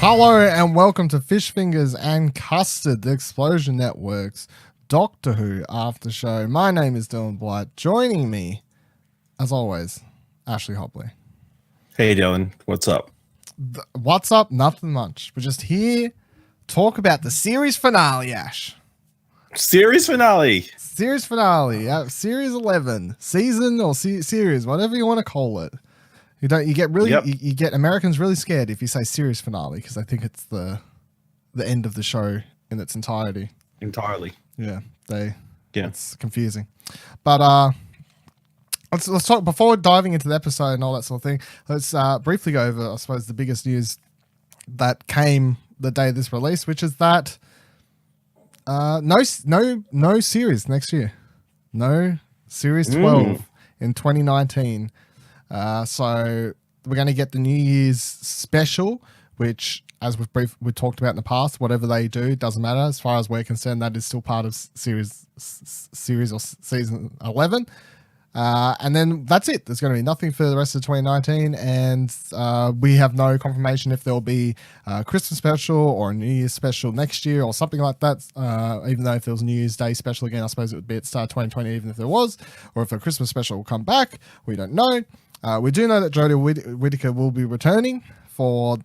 Hello and welcome to Fingers and Custard, the Explosion Network's Doctor Who Aftershow. My name is Dylan Blight. Joining me, as always, Ashley Hobley. Hey Dylan, what's up? What's up? Nothing much. We're just here talk about the series finale, Ash. Series finale. Series finale. Series 11. Season or series, whatever you want to call it. You get Americans really scared if you say series finale because I think it's the end of the show in its entirety. Entirely. Yeah, it's confusing. But let's talk before diving into the episode and all that sort of thing. Let's briefly go over, I suppose, the biggest news that came the day this released, which is that no series next year. No series 12 in 2019. So we're going to get the New Year's special, which, as we've talked about in the past, whatever they do, doesn't matter. As far as we're concerned, that is still part of series or season 11. And then that's it. There's going to be nothing for the rest of 2019. And we have no confirmation if there'll be a Christmas special or a New Year's special next year or something like that. Even though if there was a New Year's Day special again, I suppose it would be at the start of 2020, even if there was. Or if a Christmas special will come back, we don't know. We do know that Jodie Whittaker will be returning for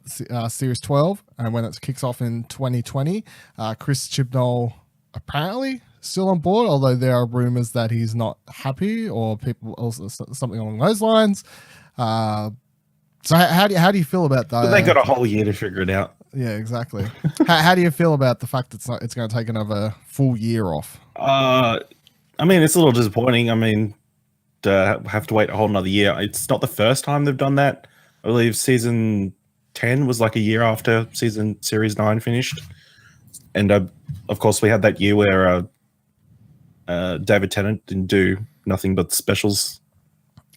Series 12, and when it kicks off in 2020, Chris Chibnall apparently still on board, although there are rumors that he's not happy or people also something along those lines. So how do you feel about that? But they got a whole year to figure it out. Yeah, exactly. how do you feel about the fact that it's going to take another full year off? I mean, it's a little disappointing. I mean, to have to wait a whole another year. It's not the first time they've done that. I believe season 10 was like a year after series 9 finished. And of course we had that year where David Tennant didn't do nothing but specials.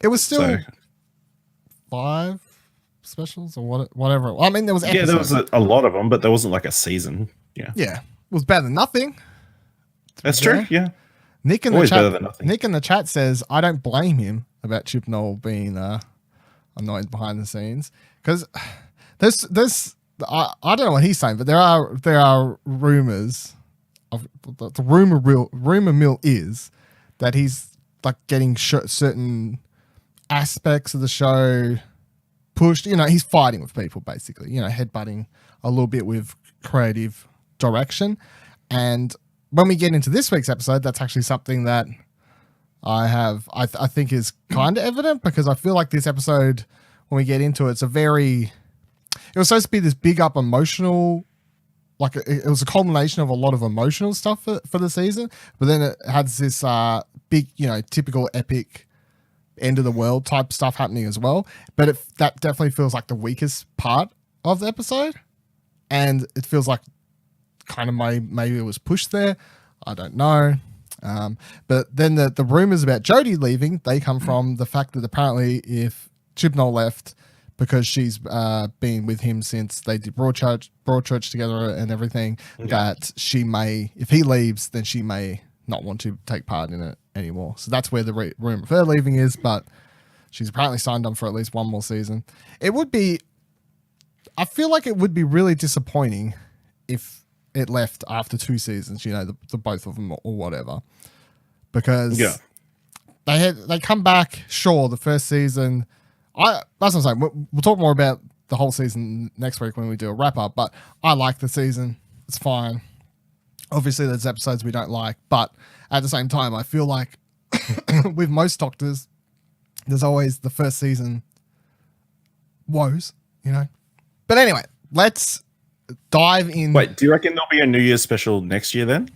It was still 5 specials or whatever. I mean, there was episodes. Yeah, there was a lot of them, but there wasn't like a season. Yeah. It was better than nothing. That's true. Yeah. Nick in the chat says, I don't blame him about Chibnall being annoyed behind the scenes because there's I don't know what he's saying, but there are rumors of the rumor mill is that he's like getting certain aspects of the show pushed. You know, he's fighting with people basically. You know, headbutting a little bit with creative direction. And when we get into this week's episode, that's actually something that I think is kind of evident because I feel like this episode, when we get into it, it was supposed to be this big up emotional, like it was a culmination of a lot of emotional stuff for the season, but then it has this big, typical epic end of the world type stuff happening as well. But that definitely feels like the weakest part of the episode, and it feels like kind of maybe it was pushed there. I don't know. But then the rumors about Jodie leaving, they come from the fact that apparently if Chibnall left because she's been with him since they did Broadchurch together and everything, that she may, if he leaves, then she may not want to take part in it anymore. So that's where the rumor of her leaving is, but she's apparently signed on for at least one more season. I feel like it would be really disappointing if it left after 2 seasons, the both of them or whatever, because they come back. Sure, the first season, that's what I'm saying. We'll talk more about the whole season next week when we do a wrap up, but I like the season. It's fine. Obviously there's episodes we don't like, but at the same time, I feel like with most Doctors, there's always the first season woes, But anyway, let's dive in. Wait, do you reckon there'll be a New Year's special next year then?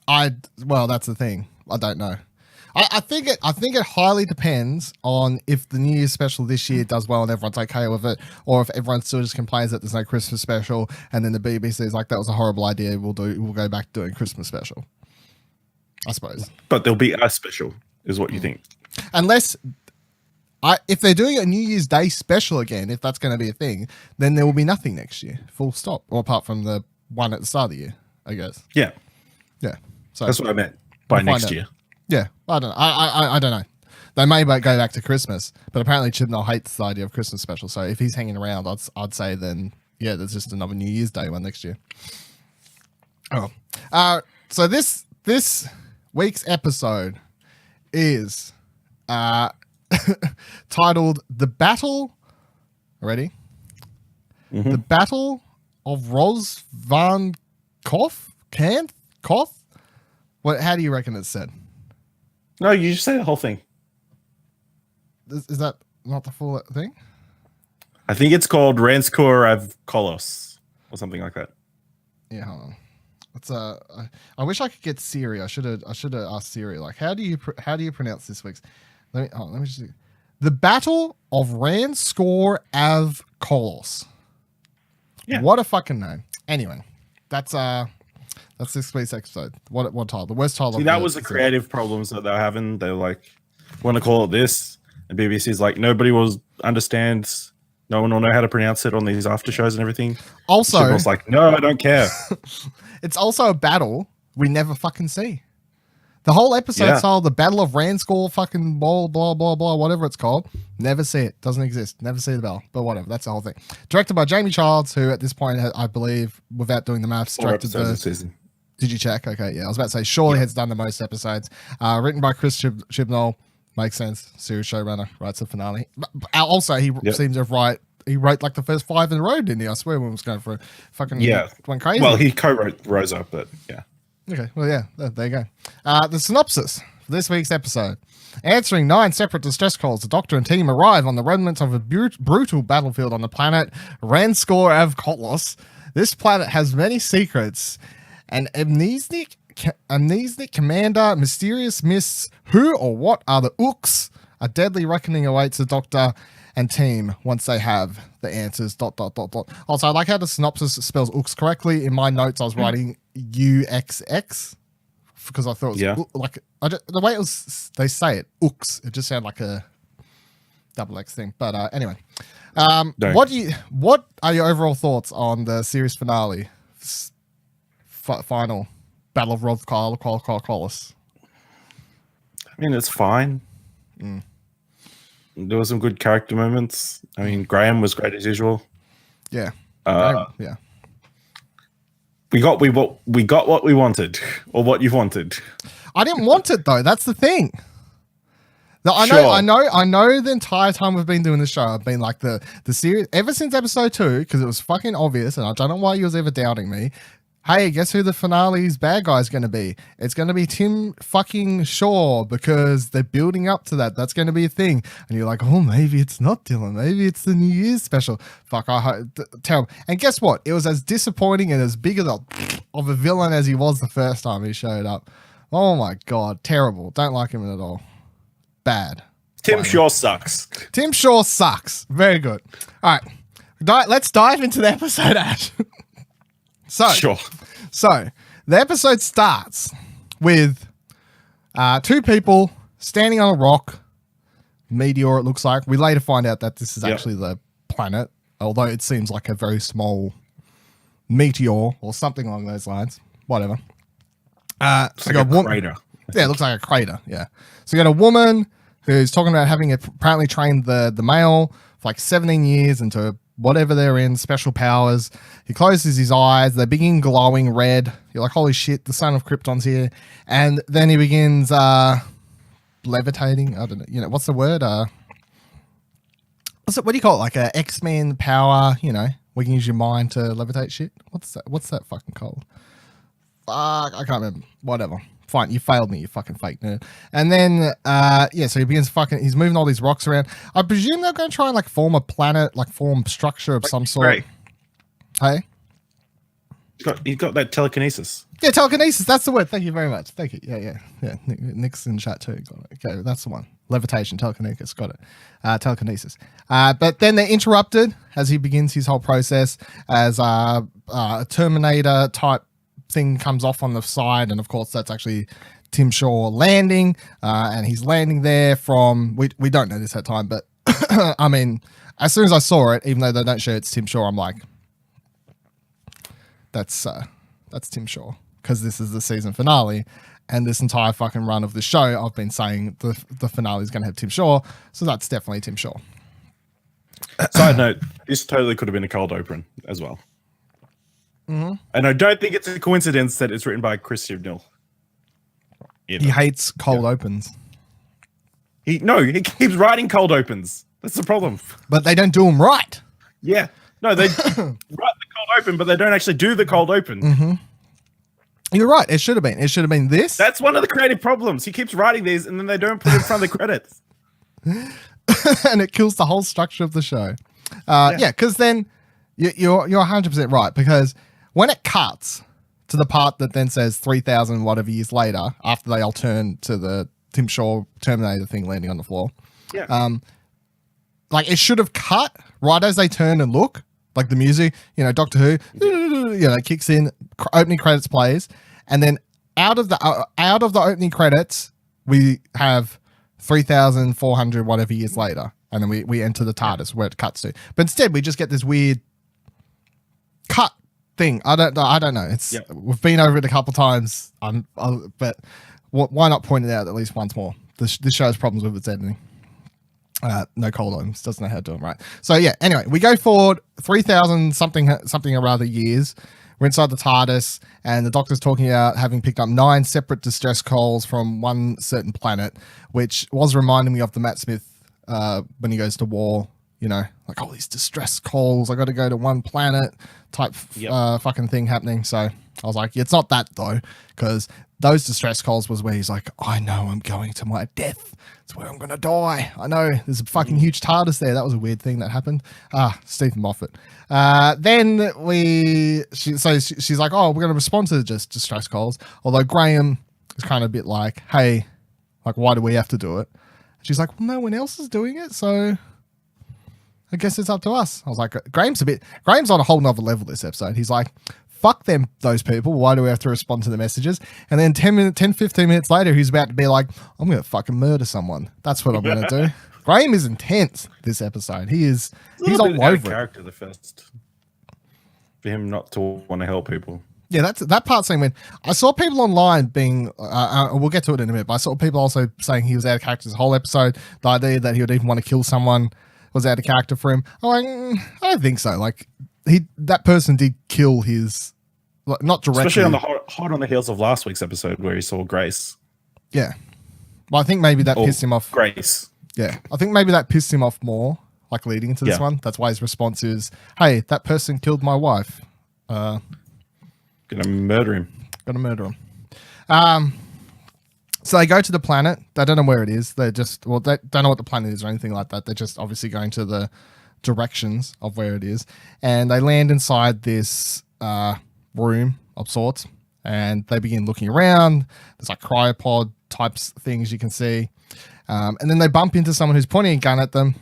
Well, that's the thing. I don't know. I think it highly depends on if the New Year's special this year does well and everyone's okay with it, or if everyone still just complains that there's no Christmas special, and then the BBC is like, that was a horrible idea. We'll go back to doing Christmas special. I suppose. But there'll be a special, is what you think. Unless if they're doing a New Year's Day special again, if that's going to be a thing, then there will be nothing next year. Full stop. Or apart from the one at the start of the year, I guess. Yeah. Yeah. So that's what I meant by next year. Yeah, I don't know. I don't know. They may go back to Christmas, but apparently Chibnall hates the idea of Christmas special. So if he's hanging around, I'd say then, yeah, there's just another New Year's Day one next year. Oh, so this week's episode is titled "The Battle." Ready? Mm-hmm. The Battle of Ros van Koth. What? How do you reckon it's said? No, you just say the whole thing. Is that not the full thing? I think it's called Ranskoor Av Kolos or something like that. Yeah, hold on. It's I wish I could get Siri. I should have asked Siri. Like, how do you pronounce this week's? Let me just see. The Battle of Ranskoor Av Kolos. Yeah. What a fucking name. Anyway, that's this week's episode. What title? The worst title. See, that was the creative problems that they were having. They were like, want to call it this, and BBC's like, nobody will understand. No one will know how to pronounce it on these after shows and everything. Also, I was like, no, I don't care. It's also a battle we never fucking see. The whole episode's called the Battle of Ranskoor fucking blah, blah, blah, blah, whatever it's called. Never see it. Doesn't exist. Never see the battle. But whatever. That's the whole thing. Directed by Jamie Childs, who at this point, I believe, without doing the maths, directed the season. Did you check? Okay, yeah. I was about to say, surely has done the most episodes. Written by Chris Chibnall. Makes sense. Series showrunner. Writes the finale. Also, he seems to write... He wrote like the first 5 in a row, didn't he? I swear when it was going for fucking went crazy. Well, he co-wrote Rosa, but yeah. Okay, well, yeah, there you go. The synopsis for this week's episode. Answering 9 separate distress calls, the Doctor and team arrive on the remnants of a brutal battlefield on the planet Ranskoor Av Kolos. This planet has many secrets. An amnesiac commander, mysterious mists, who or what are the Ooks? A deadly reckoning awaits the Doctor and team once they have the answers. ... Also, I like how the synopsis spells Ooks correctly. In my notes, I was writing UXX because I thought it was like the way they say it, Ooks. It just sounded like a double X thing. But anyway, what are your overall thoughts on the series finale, final Battle of Ros van Kolos? I mean, it's fine. There were some good character moments. I mean, Graham was great as usual. Yeah. Yeah. We got what we wanted, or what you wanted. I didn't want it though. That's the thing. I know. The entire time we've been doing the show, I've been like the series ever since episode 2 because it was fucking obvious, and I don't know why you was ever doubting me. Hey, guess who the finale's bad guy is going to be? It's going to be Tim fucking Shaw because they're building up to that. That's going to be a thing. And you're like, oh, maybe it's not Dylan. Maybe it's the New Year's special. Fuck, terrible. And guess what? It was as disappointing and as big of a villain as he was the first time he showed up. Oh my God, terrible. Don't like him at all. Bad. Tim Shaw sucks. Tim Shaw sucks. Very good. All right, let's dive into the episode, Ash. So the episode starts with 2 people standing on a rock, meteor it looks like. We later find out that this is actually the planet, although it seems like a very small meteor or something along those lines. Whatever. It's like a crater. Yeah, it looks like a crater, yeah. So you got a woman who's talking about having apparently trained the male for like 17 years into whatever they're in, special powers. He closes his eyes. They begin glowing red. You're like, holy shit, the son of Krypton's here. And then he begins levitating. I don't know. You know, what's the word? What do you call it? Like a X-Men power, you know, we can use your mind to levitate shit. What's that fucking called? Fuck, I can't remember. Whatever. Fine, you failed me, you fucking fake nerd. And then, so he begins he's moving all these rocks around. I presume they're going to try and like form a planet, like form structure of some sort. Gray. Hey? He's got that telekinesis. Yeah, telekinesis. That's the word. Thank you very much. Thank you. Yeah. Nick's in chat too. Got it. Okay, that's the one. Levitation, telekinesis. Got it. Telekinesis. But then they're interrupted as he begins his whole process as a Terminator type thing comes off on the side, and of course that's actually Tim Shaw landing, and he's landing there from we don't know this at time, but I mean, as soon as I saw it, even though they don't show it's Tim Shaw, I'm like, that's Tim Shaw, because this is the season finale, and this entire fucking run of the show, I've been saying the finale is going to have Tim Shaw, so that's definitely Tim Shaw. Side note: this totally could have been a cold open as well. Mm-hmm. And I don't think it's a coincidence that it's written by Chris Chibnall. He hates cold opens. He keeps writing cold opens. That's the problem. But they don't do them right. Yeah. No, they write the cold open, but they don't actually do the cold open. Mm-hmm. You're right. It should have been. It should have been this. That's one of the creative problems. He keeps writing these, and then they don't put it in front of the credits. And it kills the whole structure of the show. Yeah, because then you're 100% right, because when it cuts to the part that then says 3,000 whatever years later, after they all turn to the Tim Shaw Terminator thing landing on the floor, like it should have cut right as they turn and look, like the music, Doctor Who, kicks in, opening credits plays, and then out of the opening credits we have 3,400 whatever years later, and then we enter the TARDIS where it cuts to. But instead we just get this weird cut thing. I don't know. We've been over it a couple times. But why not point it out at least once more? This show has problems with its editing. No cold opens, doesn't know how to do them right. So yeah. Anyway, we go forward 3,000 something or rather years. We're inside the TARDIS, and the Doctor's talking about having picked up 9 separate distress calls from one certain planet, which was reminding me of the Matt Smith when he goes to war. Like all these distress calls, I got to go to one planet type fucking thing happening. So I was like, it's not that though, because those distress calls was where he's like, I know I'm going to my death. It's where I'm going to die. I know there's a fucking huge TARDIS there. That was a weird thing that happened. Stephen Moffat. Then she's like, oh, we're going to respond to just distress calls. Although Graham is kind of a bit like, hey, like, why do we have to do it? She's like, well, no one else is doing it. So I guess it's up to us. I was like, Graham's on a whole nother level this episode. He's like, fuck them, those people. Why do we have to respond to the messages? And then 15 minutes later, he's about to be like, I'm going to fucking murder someone. That's what I'm going to do. Graham is intense this episode. He's all over it. Character the first for him not to want to help people. Yeah, that part saying when I saw people online being, we'll get to it in a minute, but I saw people also saying he was out of character this whole episode. The idea that he would even want to kill someone was out of character for him. I'm like, I don't think so. Like that person did kill his, like, not directly. Especially on the hot on the heels of last week's episode where he saw Grace. Yeah. Well, I think maybe that pissed him off. Grace. Yeah. I think maybe that pissed him off more, like leading into this one. That's why his response is, hey, that person killed my wife. Gonna murder him. So they go to the planet. They don't know where it is. They don't know what the planet is or anything like that. They're just obviously going to the directions of where it is. And they land inside this room of sorts. And they begin looking around. There's like cryopod types things you can see. And then they bump into someone who's pointing a gun at them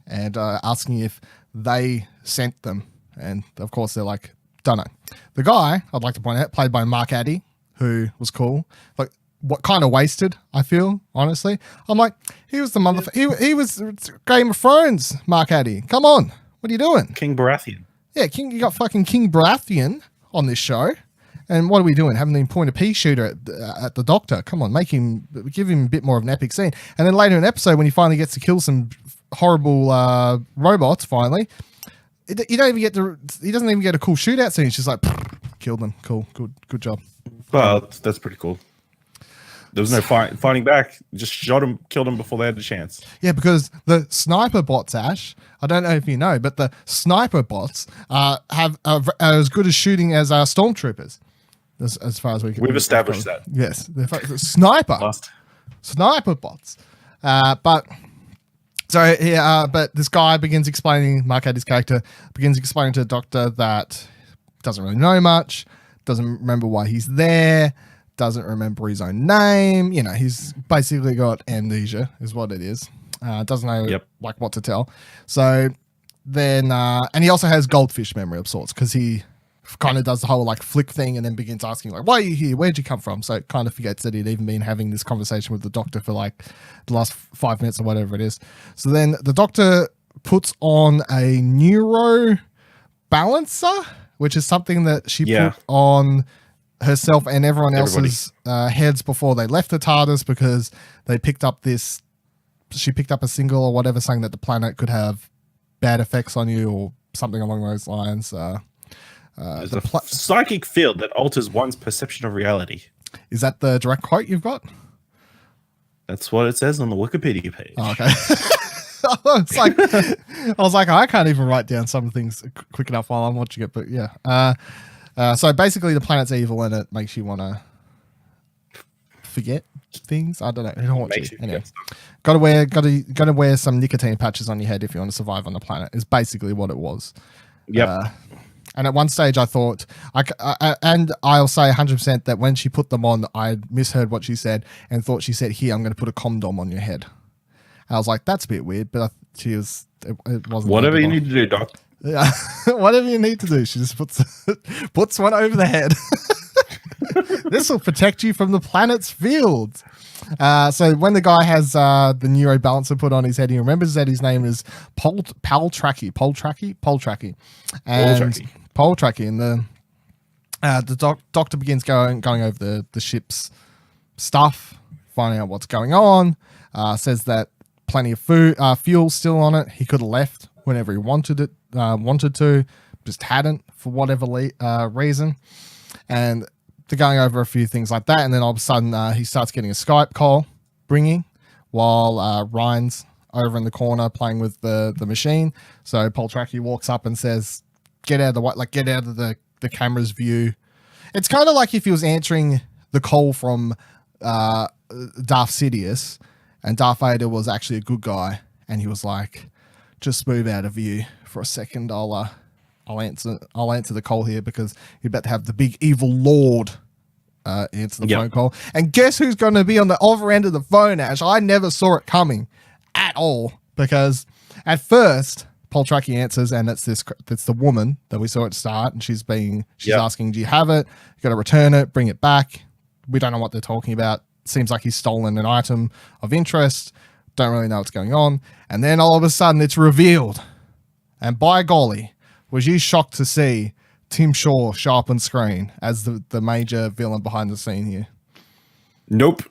and asking if they sent them. And of course they're like, don't know. The guy, I'd like to point out, played by Mark Addy, who was cool. Like, what kind of wasted, I feel, honestly. I'm like, he was the motherfucker. He was Game of Thrones, Mark Addy. Come on. What are you doing? King Baratheon. Yeah, you got fucking King Baratheon on this show. And what are we doing? Having him point a pea shooter at the Doctor. Come on, give him a bit more of an epic scene. And then later in the episode, when he finally gets to kill some horrible robots, finally, he doesn't even get a cool shootout scene. It's just like, killed them. Cool, good job. Well, that's pretty cool. There was no fighting back. Just shot him, killed him before they had a chance. Yeah, because the sniper bots, Ash, I don't know if you know, but the sniper bots are as good as shooting as our stormtroopers. As far as we can. We've established that. Yes. Sniper bots. But this guy begins explaining, Mark Addy's character begins explaining to the Doctor that doesn't really know much. doesn't remember why he's there, doesn't remember his own name. You know, he's basically got amnesia is what it is. Doesn't know like what to tell. So then, and he also has goldfish memory of sorts because he kind of does the whole like flick thing and then begins asking like, why are you here? Where'd you come from? So it kind of forgets that he'd even been having this conversation with the doctor for like the last 5 minutes or whatever it is. So then the doctor puts on a neuro balancer, which is something that she put on herself and everyone else's heads before they left the TARDIS because they picked up this, she picked up a signal or whatever saying that the planet could have bad effects on you or something along those lines. There's a psychic field that alters one's perception of reality. Is that the direct quote you've got? That's what it says on the Wikipedia page. Oh, okay. I was like, I can't even write down some things quick enough while I'm watching it, but yeah. So basically the planet's evil and it makes you want to forget things. I don't know. I don't want to. Anyway, got to wear some nicotine patches on your head if you want to survive on the planet is basically what it was. Yep. And at one stage I thought, and I'll say 100% that when she put them on, I misheard what she said and thought she said, here, I'm going to put a condom on your head. I was like, that's a bit weird, but it wasn't. Whatever you need to do, Doc. Yeah, whatever you need to do. She just puts one over the head. This will protect you from the planet's fields. So when the guy has the neuro balancer put on his head, he remembers that his name is Poltraki. And the doctor begins going over the ship's stuff, finding out what's going on. Says that plenty of fuel still on it. He could have left whenever he wanted to, just hadn't for whatever reason. And they're going over a few things like that, and then all of a sudden he starts getting a Skype call ringing while Ryan's over in the corner playing with the machine. So Poltraki walks up and says, get out of the camera's view. It's kind of like if he was answering the call from Darth Sidious and Darth Vader was actually a good guy and he was like, just move out of view for a second. I'll answer the call here because you're about to have the big evil lord answer the phone call. And guess who's going to be on the other end of the phone, Ash? I never saw it coming at all because at first Poltraki answers and it's the woman that we saw at the start and she's asking, do you have it? You got to return it, bring it back. We don't know what they're talking about. Seems like he's stolen an item of interest. Don't really know what's going on. And then all of a sudden it's revealed. And by golly, was you shocked to see Tim Shaw show up on screen as the major villain behind the scene here? Nope.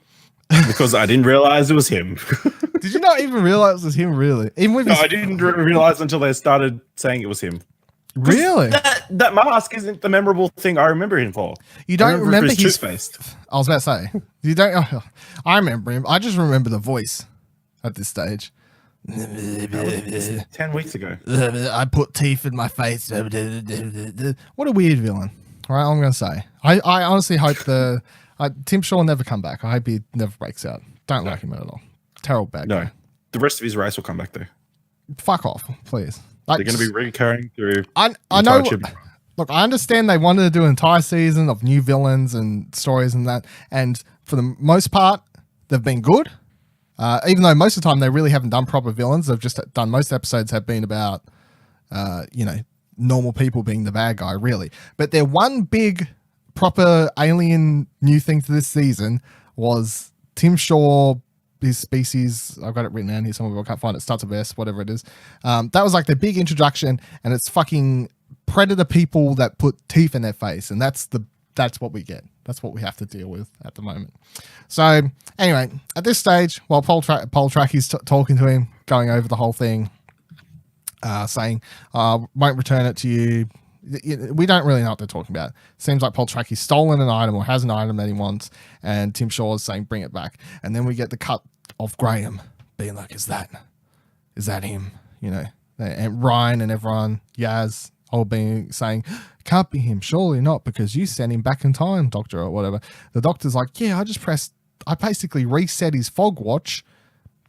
Because I didn't realize it was him. Did you not even realize it was him, really? I didn't realize until they started saying it was him. Really? That mask isn't the memorable thing I remember him for. You don't remember his toothpaste? I was about to say. You don't. I remember him. I just remember the voice at this stage. 10 weeks ago. I put teeth in my face. What a weird villain. Right, I'm going to say. I honestly hope Tim Shaw will never come back. I hope he never breaks out. Don't like him at all. Terrible bad guy. No. The rest of his race will come back though. Fuck off, please. They're going to be recurring through. I know. Look, I understand they wanted to do an entire season of new villains and stories and that. And for the most part, they've been good. Even though most of the time they really haven't done proper villains. They've just done, most episodes have been about, normal people being the bad guy, really. But their one big proper alien new thing to this season was Tim Shaw, his species. I've got it written down here somewhere, I can't find it. Starts with S, whatever it is. That was like the big introduction, and it's fucking predator people that put teeth in their face, and that's what we get. That's what we have to deal with at the moment. So anyway, at this stage, while Poltraki's talking to him, going over the whole thing, saying, won't return it to you. We don't really know what they're talking about. Seems like Poltraki's stolen an item or has an item that he wants, and Tim Shaw is saying, bring it back. And then we get the cut of Graham being like, is that him? And Ryan and everyone, Yaz, all being saying, can't be him, surely not, because you sent him back in time, doctor, or whatever. The doctor's like, yeah, I basically reset his fog watch.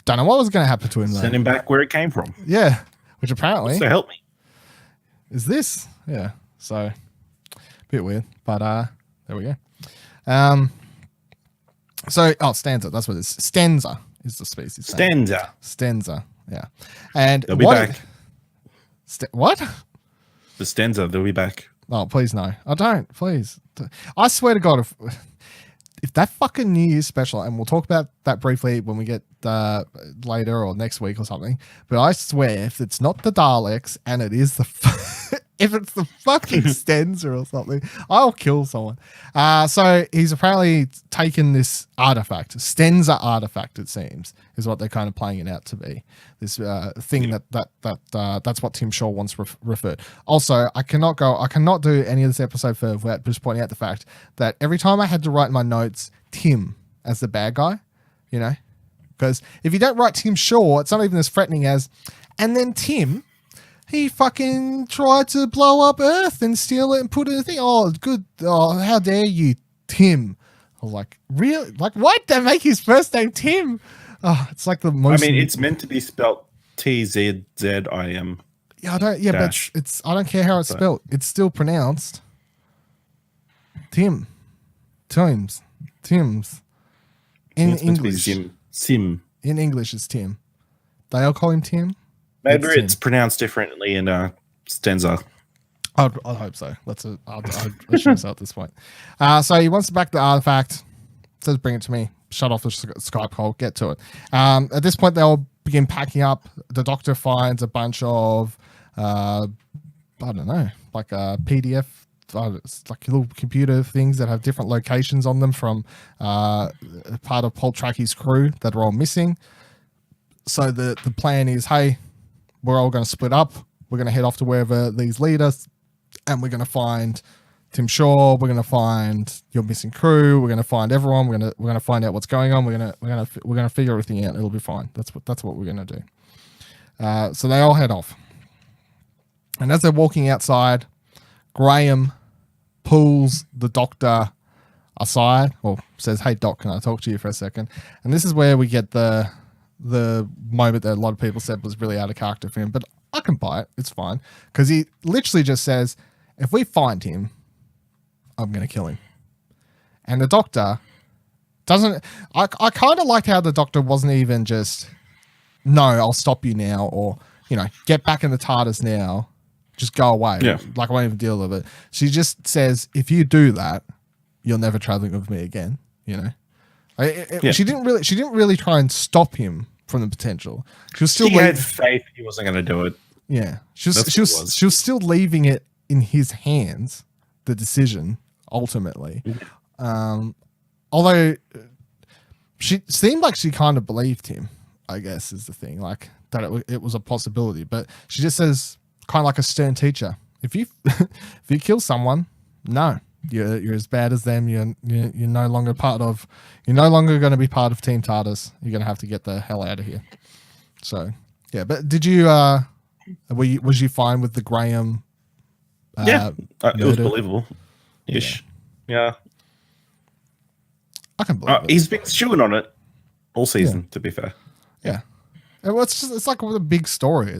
Don't know what was going to happen to him though. Send him back where it came from. Yeah, which apparently help me. Is this? Yeah, so a bit weird, but there we go. Stanza. That's what it is. Stenza is the species. Stenza. Yeah. And they'll be back. What? The Stenza. They'll be back. Oh, please no. I don't. Please. I swear to God, if that fucking New Year's special, and we'll talk about that briefly when we get later or next week or something, but I swear if it's not the Daleks and it is if it's the fucking Stenza or something, I'll kill someone. So he's apparently taken this artifact, Stenza artifact, it seems, is what they're kind of playing it out to be. This thing that's what Tim Shaw once referred. Also, I cannot do any of this episode further without just pointing out the fact that every time I had to write in my notes Tim as the bad guy, because if you don't write Tim Shaw, it's not even as threatening as, and then Tim, he fucking tried to blow up Earth and steal it and put it in a thing. Oh, good. Oh, how dare you, Tim? I was like, really? Like, what? They make his first name Tim? Oh, it's like the most. I mean, it's meant to be spelled TZZIM. Yeah, but it's. I don't care how it's spelled. It's still pronounced Tim. Tims. In English, Sim. In English, it's Tim. They all call him Tim. Maybe it's pronounced differently in Stenza. I'd hope so. I'll assume so at this point. So he wants to back the artifact. Says, bring it to me. Shut off the Skype call. Get to it. At this point, they'll begin packing up. The Doctor finds a bunch of, I don't know, like a PDF. It's like little computer things that have different locations on them from part of Paul Tracky's crew that are all missing. So the plan is, hey, we're all going to split up. We're going to head off to wherever these lead us, and we're going to find Tim Shaw. We're going to find your missing crew. We're going to find everyone. We're going to find out what's going on. We're going to figure everything out. It'll be fine. That's what we're going to do. So they all head off, and as they're walking outside, Graham pulls the Doctor aside, or says, "Hey, Doc, can I talk to you for a second?" And this is where we get the moment that a lot of people said was really out of character for him, but I can buy it. It's fine. Because he literally just says, if we find him, I'm going to kill him. And the Doctor doesn't... I kind of liked how the Doctor wasn't even just, no, I'll stop you now, or, get back in the TARDIS now. Just go away. Yeah. Like, I won't even deal with it. She just says, if you do that, you're never traveling with me again, She didn't really try and stop him from the potential. She had faith he wasn't going to do it. Yeah, she was still leaving it in his hands, the decision ultimately. Although she seemed like she kind of believed him, I guess is the thing, like that it was a possibility. But she just says, kind of like a stern teacher, if you kill someone, no. You're as bad as them. You're no longer going to be part of Team TARDIS. You're going to have to get the hell out of here. So yeah, but did you was you fine with the Graham? It was believable ish. Yeah. I can believe it. He's been chewing on it all season. To be fair. Yeah, it's like a big story.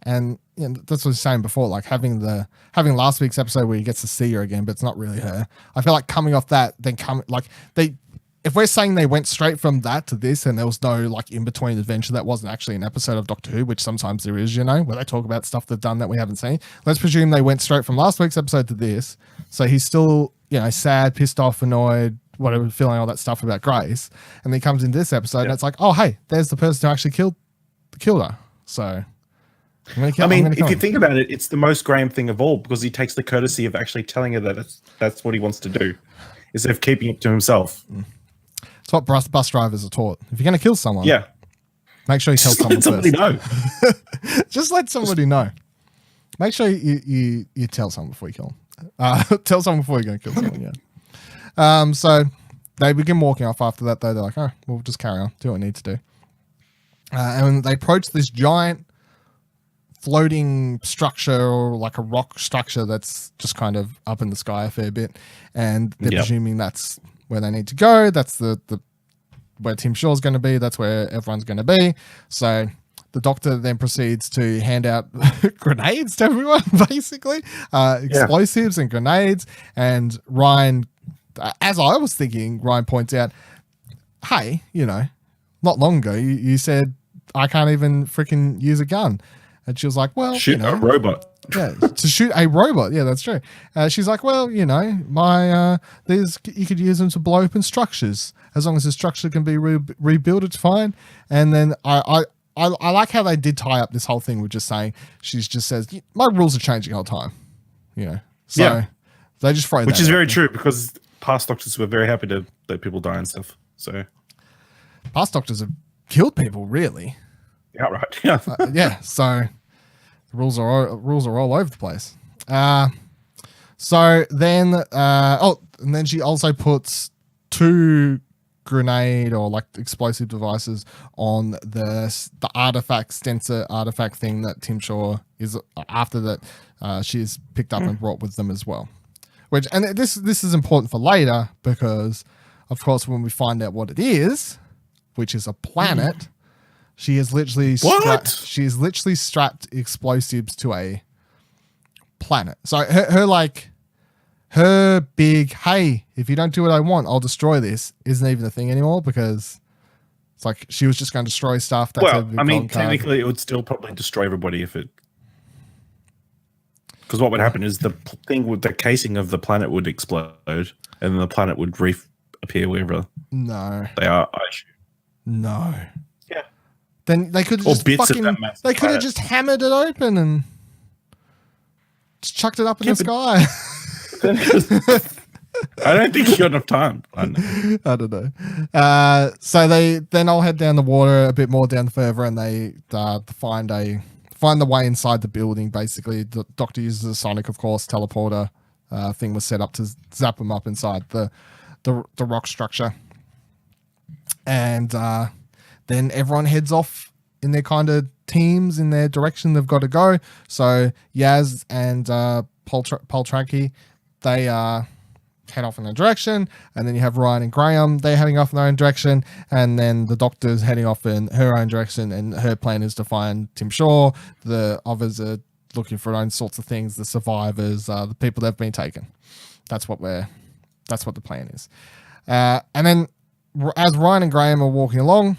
And that's what I was saying before, like having last week's episode where he gets to see her again, but it's not really her. I feel like coming off that, if we're saying they went straight from that to this and there was no like in between adventure that wasn't actually an episode of Doctor Who, which sometimes there is, where they talk about stuff they've done that we haven't seen. Let's presume they went straight from last week's episode to this. So he's still, sad, pissed off, annoyed, whatever, feeling all that stuff about Grace. And then he comes into this episode and it's like, oh, hey, there's the person who actually killed her. So... if you think about it, it's the most Graham thing of all, because he takes the courtesy of actually telling her that that's what he wants to do, instead of keeping it to himself. It's what bus drivers are taught. If you're going to kill someone, make sure you tell someone somebody first. Know. Just let somebody know. Make sure you tell someone before you kill them. Tell someone before you're going to kill someone, yeah. So they begin walking off after that, though. They're like, oh, we'll just carry on, do what we need to do. And they approach this giant floating structure, or like a rock structure that's just kind of up in the sky a fair bit, and they're presuming that's where they need to go. That's the where Tim Shaw's going to be. That's where everyone's going to be. So the Doctor then proceeds to hand out grenades to everyone, basically explosives and grenades. And Ryan as I was thinking, Ryan points out, hey, not long ago you said I can't even freaking use a gun. And she was like, well, shoot a robot. Yeah, to shoot a robot. Yeah, that's true. She's like, well, you could use them to blow open structures. As long as the structure can be rebuilt, it's fine. And then I like how they did tie up this whole thing with just saying, she just says, my rules are changing all the time. So they just throw that. Which is very true, because past doctors were very happy to let people die and stuff. So past doctors have killed people, really. Outright, yeah. Yeah, so the rules are all over the place. So then, and then she also puts 2 grenade or like explosive devices on the artifact sensor artifact thing that Tim Shaw is after that she's picked up and brought with them as well. And this is important for later, because of course when we find out what it is, which is a planet. She has literally strapped explosives to a planet. So her big, hey, if you don't do what I want, I'll destroy this, isn't even a thing anymore, because it's like she was just going to destroy stuff. Technically it would still probably destroy everybody because what would happen is the thing with the casing of the planet would explode, and then the planet would reappear wherever they are, I assume. No. Yeah. Then they could have just hammered it open and just chucked it up in the sky. I don't think you got enough time. I don't know. So they then all head down the water a bit more down further, and they find the way inside the building. Basically, the Doctor uses a sonic, of course, teleporter thing was set up to zap them up inside the rock structure, and then everyone heads off in their kind of teams in their direction they've got to go. So Yaz and Poltraki, they head off in a direction, and then you have Ryan and Graham, they're heading off in their own direction, and then the Doctor's heading off in her own direction, and her plan is to find Tim Shaw. The others are looking for their own sorts of things, the survivors, the people that have been taken. That's what the plan is. And then as Ryan and Graham are walking along,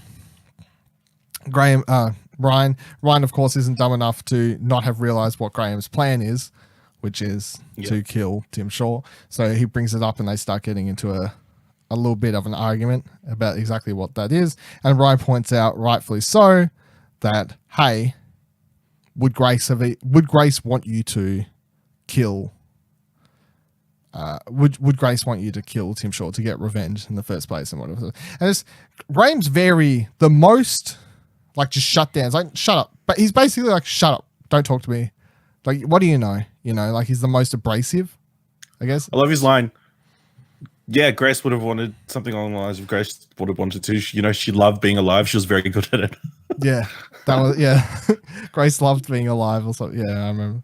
Ryan, of course, isn't dumb enough to not have realized what Graham's plan is, which is to kill Tim Shaw. So he brings it up, and they start getting into a little bit of an argument about exactly what that is. And Ryan points out, rightfully so, that, hey, would Grace want you to kill? Would Grace want you to kill Tim Shaw to get revenge in the first place and whatever? And Graham's the most like just shut down. It's like, shut up. But he's basically like, shut up. Don't talk to me. Like, what do you know? Like he's the most abrasive, I guess. I love his line. Yeah, Grace would have wanted something along the lines of Grace would have wanted to. She loved being alive. She was very good at it. Yeah, that was Grace loved being alive or something. Yeah, I remember.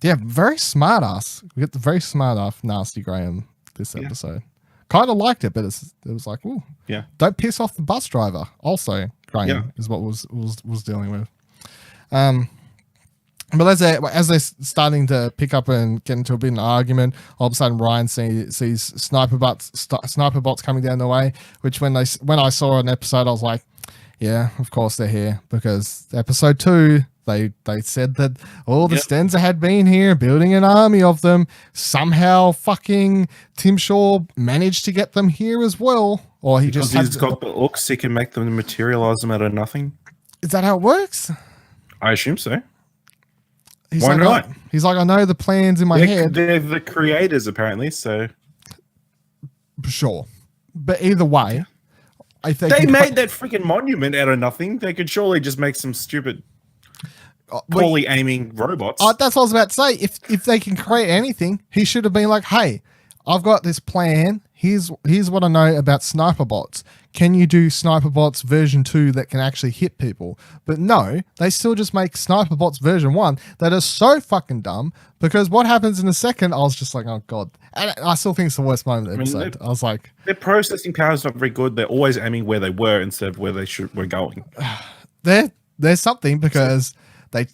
Yeah, very smart ass. We get the very smart ass nasty Graham this episode. Kind of liked it, but it was like, ooh, yeah, don't piss off the bus driver. Also, Graham is what was dealing with. But as they're starting to pick up and get into a bit of an argument, all of a sudden Ryan sees sniper bots coming down the way. Which when I saw an episode, I was like, yeah, of course they're here, because episode 2 they said that all the Stenza had been here building an army of them. Somehow fucking Tim Shaw managed to get them here as well, or he's got the orcs, he can make them materialize them out of nothing. Is that how it works? I assume so. Why not? He's like, I know the plans in my head. They're the creators, apparently, so. Sure. But either way, they made that freaking monument out of nothing. They could surely just make some stupid, poorly aiming robots. That's what I was about to say. If they can create anything, he should have been like, hey, I've got this plan. Here's what I know about sniper bots. Can you do sniper bots version 2 that can actually hit people? But no, they still just make sniper bots version 1 that are so fucking dumb, because what happens in the second, I was just like, oh God. And I still think it's the worst moment of the episode. I was like, their processing power is not very good. They're always aiming where they were instead of where they were going. There's something, because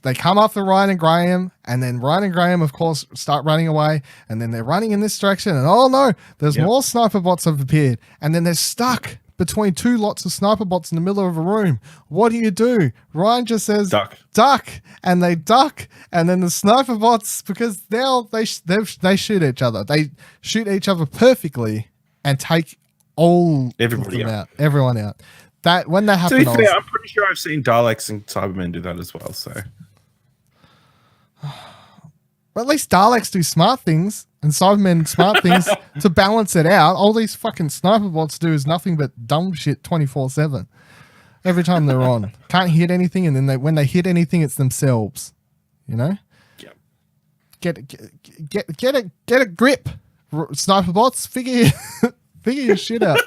They come after Ryan and Graham, and then Ryan and Graham, of course, start running away, and then they're running in this direction, and oh no, there's more sniper bots have appeared, and then they're stuck between two lots of sniper bots in the middle of a room. What do? Ryan just says, duck, and they duck, and then the sniper bots, because now they shoot each other. They shoot each other perfectly and take everyone out. That when that happened, to be fair, I'm pretty sure I've seen Daleks and Cybermen do that as well. So, but at least Daleks do smart things and Cybermen smart things to balance it out. All these fucking sniper bots do is nothing but dumb shit 24/7. Every time they're on, can't hit anything, and then when they hit anything, it's themselves. You know. Yeah. Get a grip, sniper bots. Figure your shit out.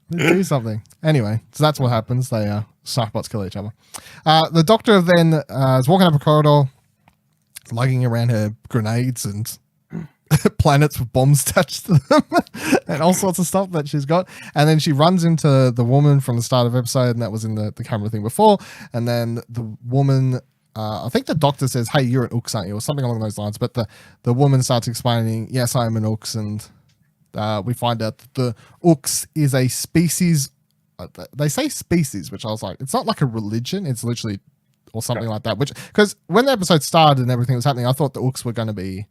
Do something. Anyway, so that's what happens. They sniper bots kill each other. The Doctor then is walking up a corridor, lugging around her grenades and planets with bombs attached to them and all sorts of stuff that she's got. And then she runs into the woman from the start of the episode, and that was in the camera thing before. And then the woman, I think the Doctor says, "Hey, you're an Ooks, aren't you?" or something along those lines. But the woman starts explaining, "Yes, I am an Ooks," and we find out that the Ooks is a species. They say species, which I was like, it's not like a religion. It's literally, or something like that. Which, because when the episode started and everything was happening, I thought the Ooks were going to be,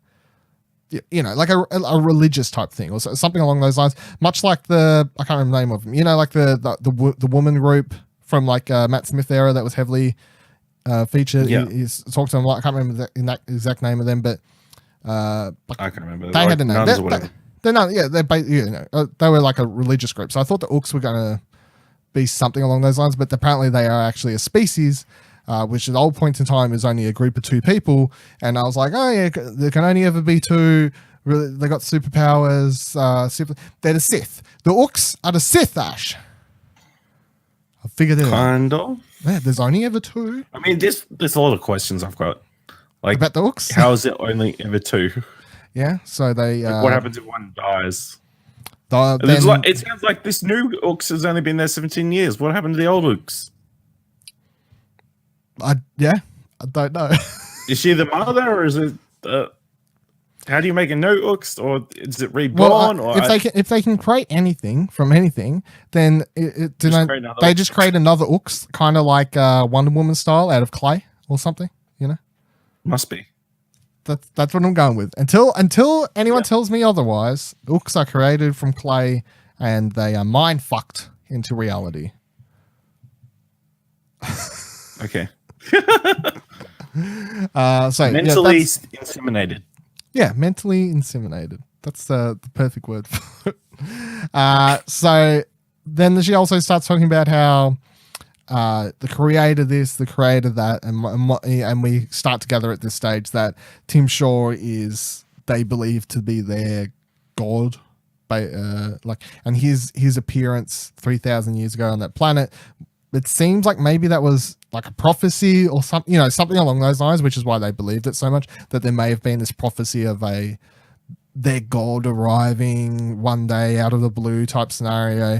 you know, like a religious type thing or something along those lines. Much like I can't remember the name of them. You know, like the woman group from like Matt Smith era that was heavily featured. Yeah. He's talked to them. I can't remember the exact name of them, but I can't remember. They had a name. They were like a religious group. So I thought the Ooks were going to be something along those lines, but apparently they are actually a species, which at the old point in time is only a group of two people. And I was like, oh yeah, there can only ever be two. Really, they got superpowers. They're the Sith. The Ooks are the Sith, Ash. I figured it out. Kind of. Yeah, there's only ever two. I mean, there's a lot of questions I've got. Like, about the Ooks? How is it only ever two? Yeah, so they... what happens if one dies? Then, it sounds like this new Ooks has only been there 17 years. What happened to the old Ooks? I don't know. Is she the mother, or is it... how do you make a new Ooks, or is it reborn? Well, if they can create anything from anything, then they just create another Ooks, kind of like Wonder Woman style, out of clay or something, you know? Must be. That's what I'm going with. Until anyone tells me otherwise, Ooks are created from clay and they are mind fucked into reality. Okay. So mentally inseminated. Yeah, mentally inseminated. That's the perfect word for it. So then she also starts talking about how the creator this, the creator that, and we start to gather at this stage that Tim Shaw is, they believe to be their god, and his appearance 3,000 years ago on that planet. It seems like maybe that was like a prophecy or something, you know, something along those lines, which is why they believed it so much, that there may have been this prophecy of their god arriving one day out of the blue type scenario,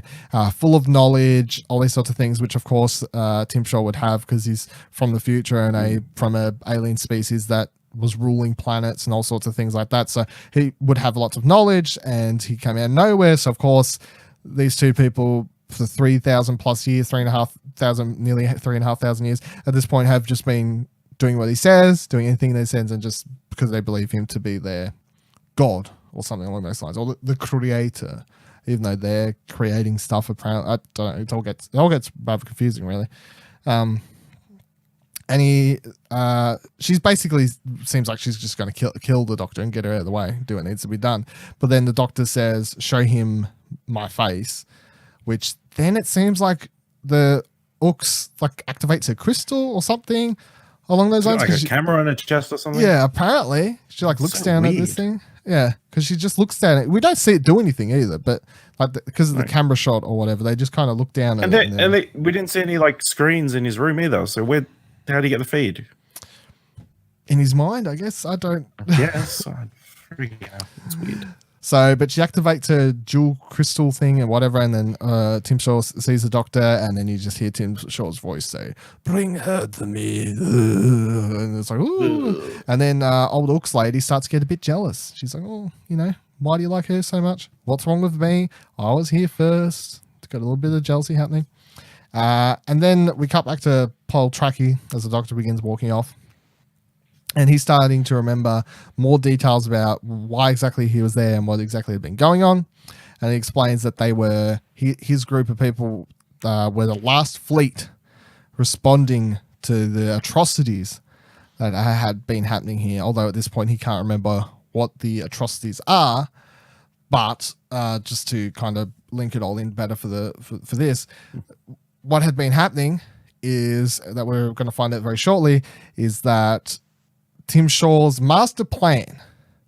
full of knowledge, all these sorts of things, which of course Tim Shaw would have because he's from the future and from a alien species that was ruling planets and all sorts of things like that. So he would have lots of knowledge, and he came out of nowhere. So of course these two people for 3,000 plus years, 3,500, nearly 3,500 years at this point, have just been doing what he says, doing anything that he says, and just because they believe him to be their god or something along those lines, or the creator, even though they're creating stuff. Apparently, I don't know. It all gets rather confusing, really. She's basically seems like she's just going to kill the Doctor and get her out of the way, do what needs to be done. But then the Doctor says, "Show him my face," which then it seems like the Ooks like activates a crystal or something along those lines. Like a camera on her chest or something. Yeah, apparently she like looks down at this thing. Yeah, because she just looks down. We don't see it do anything either, but like because of the camera shot or whatever, they just kind of look down at it. And we didn't see any like screens in his room either. So how do you get the feed? In his mind, I guess. I don't. Yes, I'd freak out. It's weird. So, but she activates her dual crystal thing and whatever, and then Tim Shaw sees the doctor, and then you just hear Tim Shaw's voice say, "Bring her to me," and it's like, ooh. And then old Ooks lady starts to get a bit jealous. She's like, "Oh, why do you like her so much? What's wrong with me? I was here first." It's got a little bit of jealousy happening. And then we cut back to Paul Tracky as the doctor begins walking off. And he's starting to remember more details about why exactly he was there and what exactly had been going on. And he explains that they were, his group of people were the last fleet responding to the atrocities that had been happening here. Although at this point he can't remember what the atrocities are. But just to kind of link it all in better for this, what had been happening is that we're going to find out very shortly is that Tim Shaw's master plan,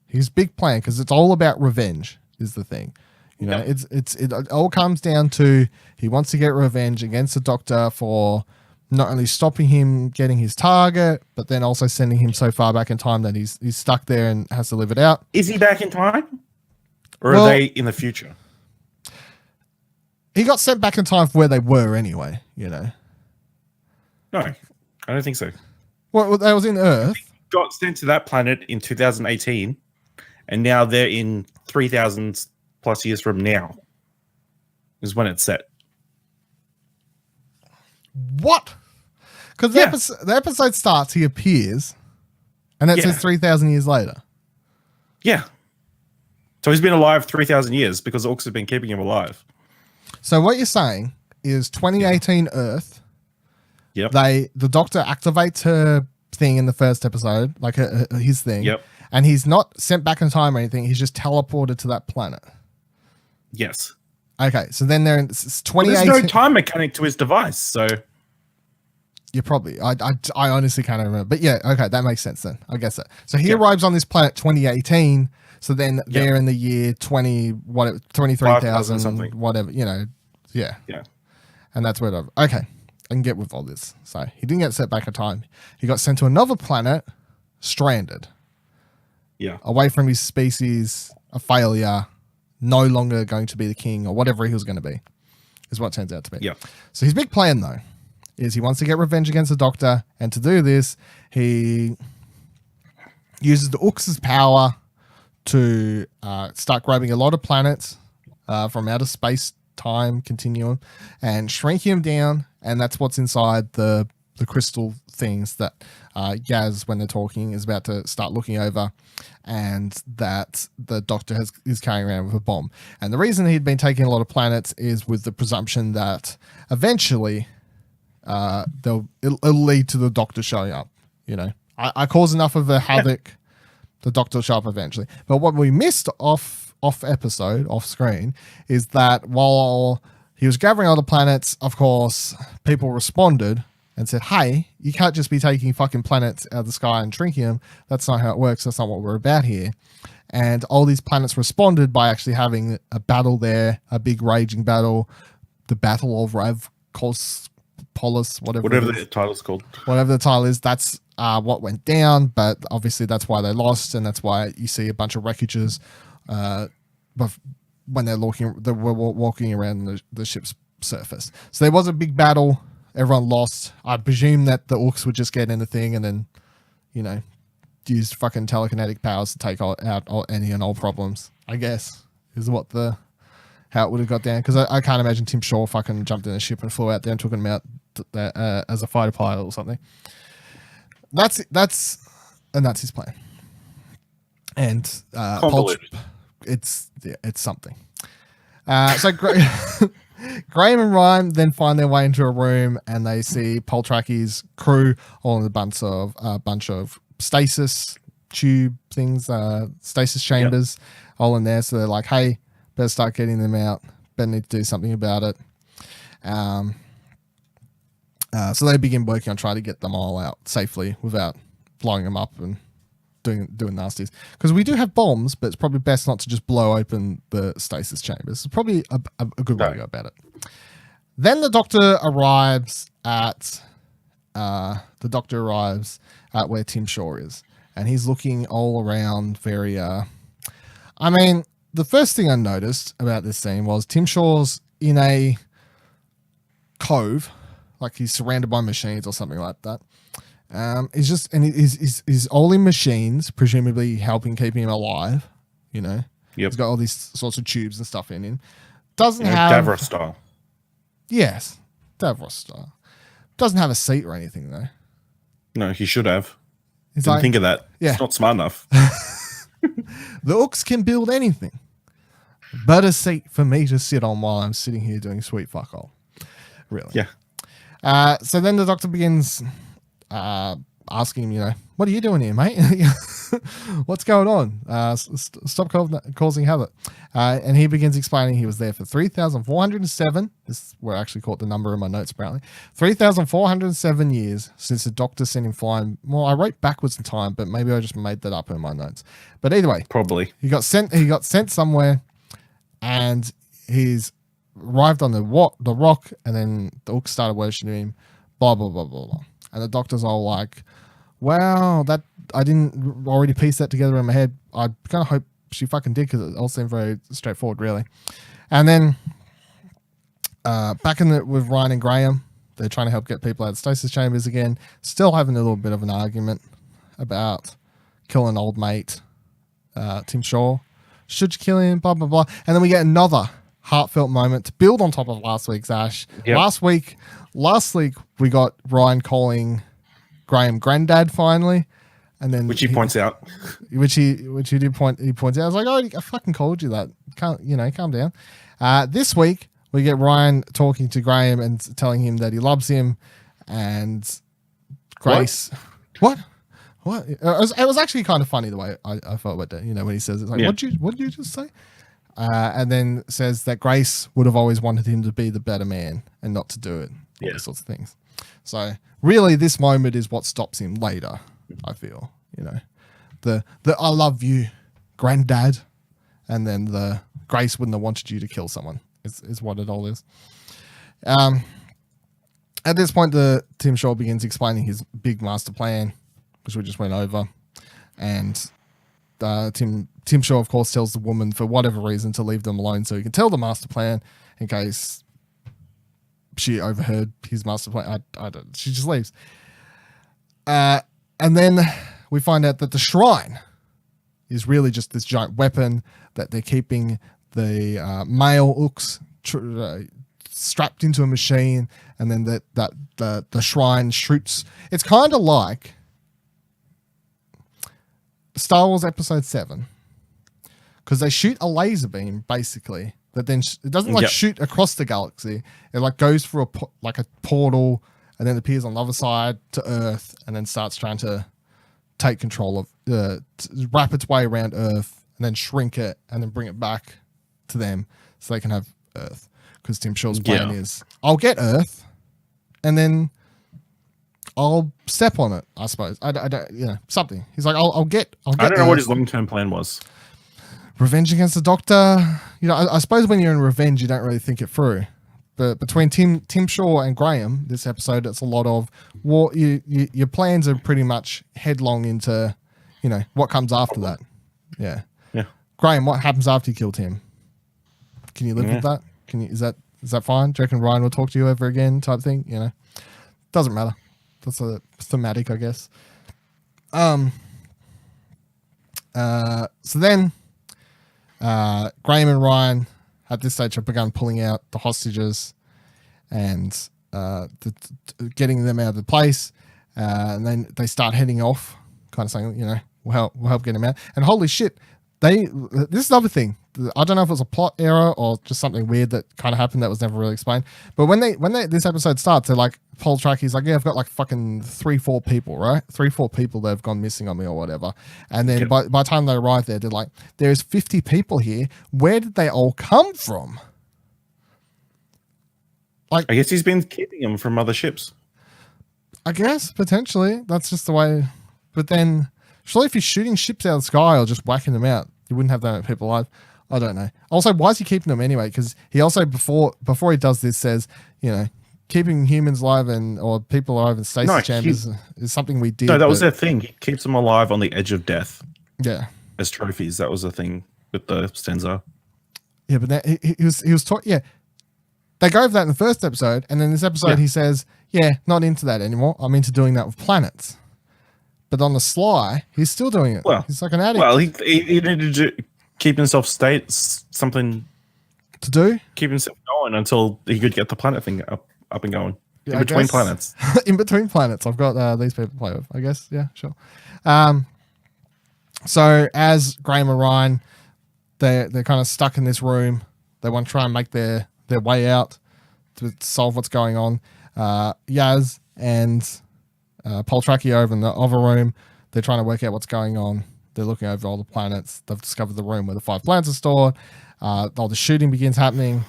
his big plan, because it's all about revenge, is the thing. It all comes down to he wants to get revenge against the Doctor for not only stopping him getting his target, but then also sending him so far back in time that he's stuck there and has to live it out. Is he back in time, or are they in the future? He got sent back in time for where they were anyway. No, I don't think so. Well, they was in Earth. Got sent to that planet in 2018, and now they're in 3,000 plus years from now is when it's set. What? Because the episode starts, he appears, and it says 3,000 years later. Yeah. So he's been alive 3,000 years because Orcs have been keeping him alive. So what you're saying is 2018 Earth. Yep. The Doctor activates her thing in the first episode, like his thing. Yep. And he's not sent back in time or anything. He's just teleported to that planet. Yes. Okay, so then they're in 2018. There's no time mechanic to his device, so you probably. I honestly can't remember, but yeah, okay, that makes sense then. I guess that. So he arrives on this planet 2018. So then they're in the year 23,000 something, whatever. Yeah. Yeah. And that's where. Okay. I can get with all this. So he didn't get sent back in time. He got sent to another planet, stranded. Yeah. Away from his species, a failure, no longer going to be the king or whatever he was going to be, is what it turns out to be. Yeah. So his big plan, though, is he wants to get revenge against the Doctor. And to do this, he uses the Ooks' power to start grabbing a lot of planets from outer space time continuum and shrinking them down, and that's what's inside the crystal things that Yaz, when they're talking, is about to start looking over, and that the Doctor is carrying around with a bomb. And the reason he'd been taking a lot of planets is with the presumption that eventually it'll lead to the Doctor showing up. I cause enough of a havoc, the Doctor will show up eventually. But what we missed off screen, is that while he was gathering all the planets, of course, people responded and said, hey, you can't just be taking fucking planets out of the sky and shrinking them. That's not how it works. That's not what we're about here. And all these planets responded by actually having a battle there, a big raging battle, the Battle of Av Kolos, whatever the title's called. Whatever the title is, that's what went down. But obviously that's why they lost, and that's why you see a bunch of wreckages but when they were walking around the ship's surface. So there was a big battle. Everyone lost. I presume that the Orcs would just get in the thing and then, use fucking telekinetic powers to take out any and all problems, I guess, is how it would have got down. Because I can't imagine Tim Shaw fucking jumped in a ship and flew out there and took him out as a fighter pilot or something. That's his plan. And it's something. So Graham and Ryan then find their way into a room, and they see Paul Tracky's crew all in a bunch of stasis tube things, stasis chambers, all in there. So they're like, "Hey, better start getting them out. Better need to do something about it." So they begin working on trying to get them all out safely without blowing them up and doing nasties, because we do have bombs, but it's probably best not to just blow open the stasis chambers. It's probably a good way to go about it. Then the Doctor arrives at where Tim Shaw is, and he's looking all around very the first thing I noticed about this scene was Tim Shaw's in a cove, like he's surrounded by machines or something like that. He's all in machines, presumably keeping him alive. You know, He's got all these sorts of tubes and stuff in him. Doesn't have Davros style. Yes, Davros style. Doesn't have a seat or anything though. No, he should have. Didn't think of that. Yeah. It's not smart enough. The Ooks can build anything, but a seat for me to sit on while I'm sitting here doing sweet fuck all. Really? Yeah. So then the Doctor begins asking him, what are you doing here, mate? What's going on? Stop causing havoc. And he begins explaining he was there for 3,407. This is where I actually caught the number in my notes, apparently. 3,407 years since the Doctor sent him flying. Well, I wrote backwards in time, but maybe I just made that up in my notes. But either way. Probably. He got sent somewhere, and he's arrived on the rock, and then the Ooks started worshipping him, blah, blah, blah, blah, blah. And the Doctor's all like, wow, that I didn't already piece that together in my head. I kind of hope she fucking did, because it all seemed very straightforward, really. And then back with Ryan and Graham, they're trying to help get people out of stasis chambers again. Still having a little bit of an argument about killing old mate Tim Shaw. Should you kill him? Blah, blah, blah. And then we get another heartfelt moment to build on top of last week's Ash. Yep. Last week we got Ryan calling Graham granddad finally, and then he points out, which he did point. He points out, I was like, oh, I fucking called you that. Calm down. This week we get Ryan talking to Graham and telling him that he loves him, and Grace. What? It was actually kind of funny the way I felt about that. When he says it's like, what did you just say? And then says that Grace would have always wanted him to be the better man and not to do it. All these sorts of things. So really, this moment is what stops him later. I feel, the I love you, granddad, and then the Grace wouldn't have wanted you to kill someone is what it all is. At this point, the Tim Shaw begins explaining his big master plan, which we just went over, and Tim Shaw, of course, tells the woman for whatever reason to leave them alone so he can tell the master plan in case she overheard his master plan. I don't. She just leaves. And then we find out that the shrine is really just this giant weapon that they're keeping the male Ooks strapped into a machine, and then the shrine shoots. It's kind of like Star Wars Episode 7, because they shoot a laser beam basically that then it doesn't shoot across the galaxy. It goes through a portal and then appears on the other side to Earth, and then starts trying to take control of wrap its way around Earth and then shrink it and then bring it back to them so they can have Earth. Because Tim Shaw's plan is, I'll get Earth and then I'll step on it, I suppose. I don't, something. He's like, I'll get. I don't know what his long-term plan was. Revenge against the Doctor. I suppose when you're in revenge, you don't really think it through. But between Tim Shaw and Graham, this episode, it's a lot of war. Your plans are pretty much headlong into, what comes after that. Yeah. Yeah. Graham, what happens after you kill Tim? Can you live with that? Is that fine? Do you reckon Ryan will talk to you ever again? Type thing. Doesn't matter. That's a thematic, I guess. So then, Graham and Ryan at this stage have begun pulling out the hostages and getting them out of the place. And then they start heading off, kind of saying, we'll help get them out. And holy shit, this is another thing. I don't know if it was a plot error or just something weird that kind of happened that was never really explained. But when this episode starts, they're like, Paul Tracky's like, I've got like fucking 3-4 people, right? 3-4 people that have gone missing on me or whatever. And then by the time they arrive there, they're like, there's 50 people here. Where did they all come from? Like, I guess he's been keeping them from other ships. I guess, potentially. That's just the way. But then, surely if you're shooting ships out of the sky or just whacking them out, you wouldn't have that many people alive. I don't know. Also, why is he keeping them anyway? Because he also, before he does this, says, keeping humans alive or people alive in stasis chambers is something we did. No, that was their thing. He keeps them alive on the edge of death. Yeah. As trophies. That was the thing. with the Stenza. Yeah, but he was talking. Yeah, they go over that in the first episode, and then this episode he says, "Yeah, not into that anymore. I'm into doing that with planets." But on the sly, he's still doing it. Well, he's like an addict. Well, he needed to keep himself something to do, keep himself going until he could get the planet thing up and going. Yeah, in between planets. In between planets, I've got these people to play with. I guess. Yeah, sure. So as Graham and Ryan, they're kind of stuck in this room. They want to try and make their way out to solve what's going on. Yaz and Poltraki over in the other room. They're trying to work out what's going on. They're looking over all the planets. They've discovered the room where the 5 planets are stored. All the shooting begins happening.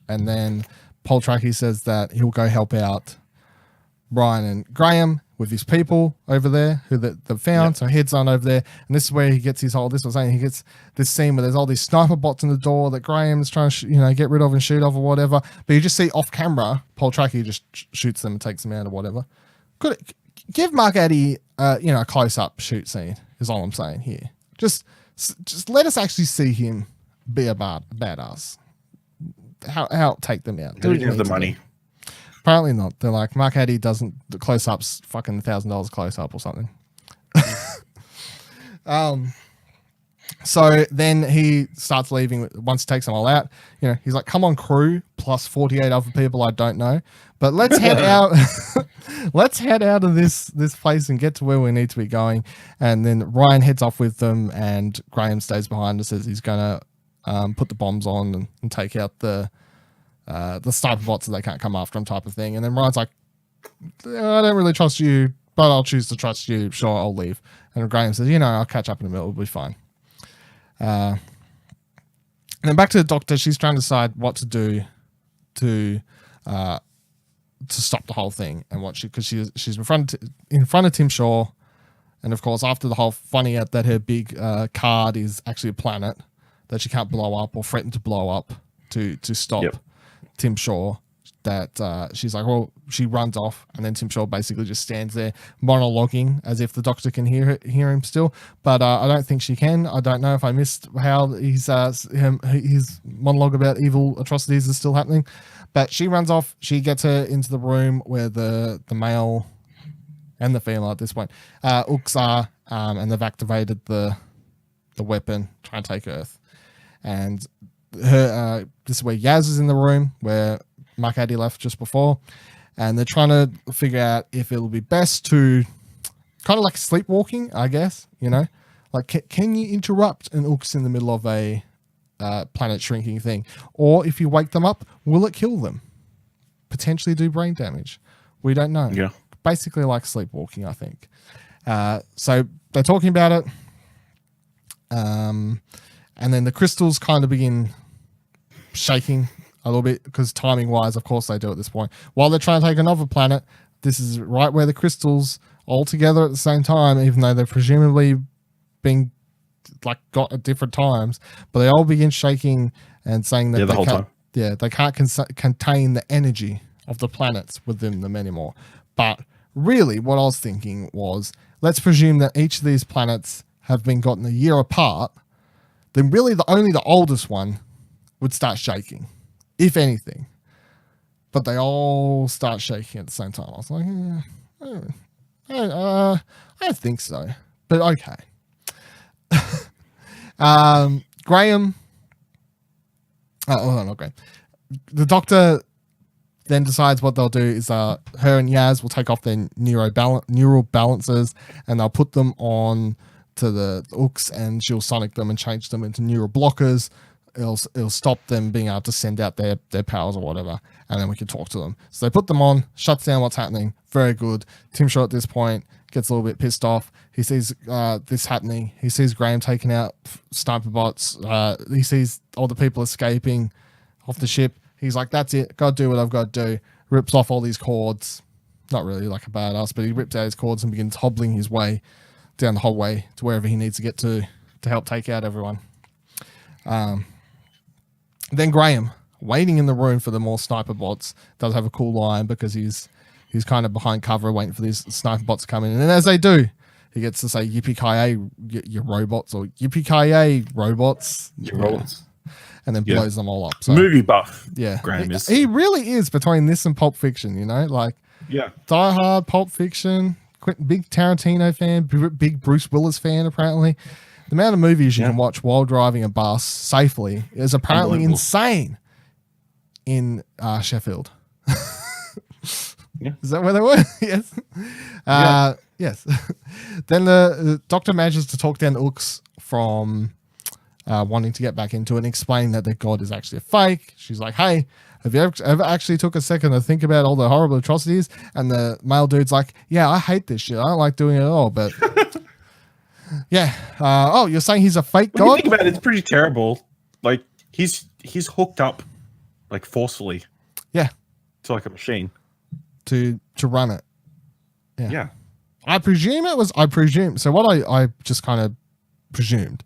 And then Poltraki says that he'll go help out Ryan and Graham with his people over there who they've found. Yep. So he heads on over there. And this is where he gets his whole, this was saying, he gets this scene where there's all these sniper bots in the door that Graham's trying to, get rid of and shoot off or whatever. But you just see off camera, Poltraki just shoots them and takes them out or whatever. Give Mark Addy, a close-up shoot scene is all I'm saying here. Just let us actually see him be a badass. How take them out? They didn't have the money. Apparently not. They're like, Mark Addy doesn't, the close-up's fucking $1,000 close-up or something. So then he starts leaving once he takes them all out. He's like, come on, crew, plus 48 other people I don't know. But let's head out. Let's head out of this place and get to where we need to be going. And then Ryan heads off with them, and Graham stays behind and says he's going to put the bombs on and take out the sniper bots so they can't come after him type of thing. And then Ryan's like, I don't really trust you, but I'll choose to trust you. Sure, I'll leave. And Graham says, I'll catch up in the middle. It'll be fine. And then back to the doctor. She's trying to decide what to do to stop the whole thing and because she's in front of Tim Shaw, and of course after the whole finding out that her big card is actually a planet that she can't blow up or threaten to blow up to stop Tim Shaw, that she's like, well, she runs off, and then Tim Shaw basically just stands there monologuing as if the doctor can hear him still, but I don't think she can. I don't know if I missed how his monologue about evil atrocities is still happening, but she runs off. She gets her into the room where the male and the female at this point Ooks are, and they've activated the weapon trying to take Earth. And her this is where Yaz is in the room where Mark Addy left just before, and they're trying to figure out if it'll be best to kind of like sleepwalking, I guess, like can you interrupt an Ooks in the middle of a planet shrinking thing, or if you wake them up, will it kill them, potentially do brain damage? We don't know. Yeah, basically like sleepwalking, I think. So they're talking about it, and then the crystals kind of begin shaking a little bit, because timing wise, of course they do at this point. While they're trying to take another planet, this is right where the crystals all together at the same time, even though they're presumably being got at different times, but they all begin shaking and saying that they can't contain the energy of the planets within them anymore. But really what I was thinking was, let's presume that each of these planets have been gotten a year apart, then really only the oldest one would start shaking, if anything. But they all start shaking at the same time. I was like, I don't think so. But okay. Graham. Not Graham. The doctor then decides what they'll do is her and Yaz will take off their neural balances, and they'll put them on to the Ooks, and she'll sonic them and change them into neural blockers. It'll stop them being able to send out their powers or whatever, and then we can talk to them. So they put them on, shuts down what's happening. Very good. Tim Shaw at this point gets a little bit pissed off. He sees this happening. He sees Graham taking out sniper bots. He sees all the people escaping off the ship. He's like, that's it. Got to do what I've got to do. Rips off all these cords. Not really like a badass, but he rips out his cords and begins hobbling his way down the hallway to wherever he needs to get to help take out everyone. Then Graham, waiting in the room for the more sniper bots, does have a cool line, because he's kind of behind cover waiting for these sniper bots to come in. And then as they do, he gets to say yippee-ki-yay, you robots, or yippee-ki-yay, robots. Your robots. And then blows them all up. So, movie buff. Yeah. Graham is. He really is between this and Pulp Fiction, you know? Like, yeah. Die Hard, Pulp Fiction, big Tarantino fan, big Bruce Willis fan, apparently. The amount of movies you can watch while driving a bus safely is apparently insane in Sheffield. Yeah. Is that where they were? Yes. Yes. Then the doctor manages to talk down Ooks from wanting to get back into it and explain that their god is actually a fake. She's like, hey, have you ever actually took a second to think about all the horrible atrocities? And the male dude's like, yeah, I hate this shit. I don't like doing it at all, but... Yeah. Oh, you're saying he's a fake god? When you think about it, it's pretty terrible. Like he's hooked up, like forcefully. Yeah. To like a machine. To run it. Yeah. Yeah. I presume it was. So what I just kind of presumed.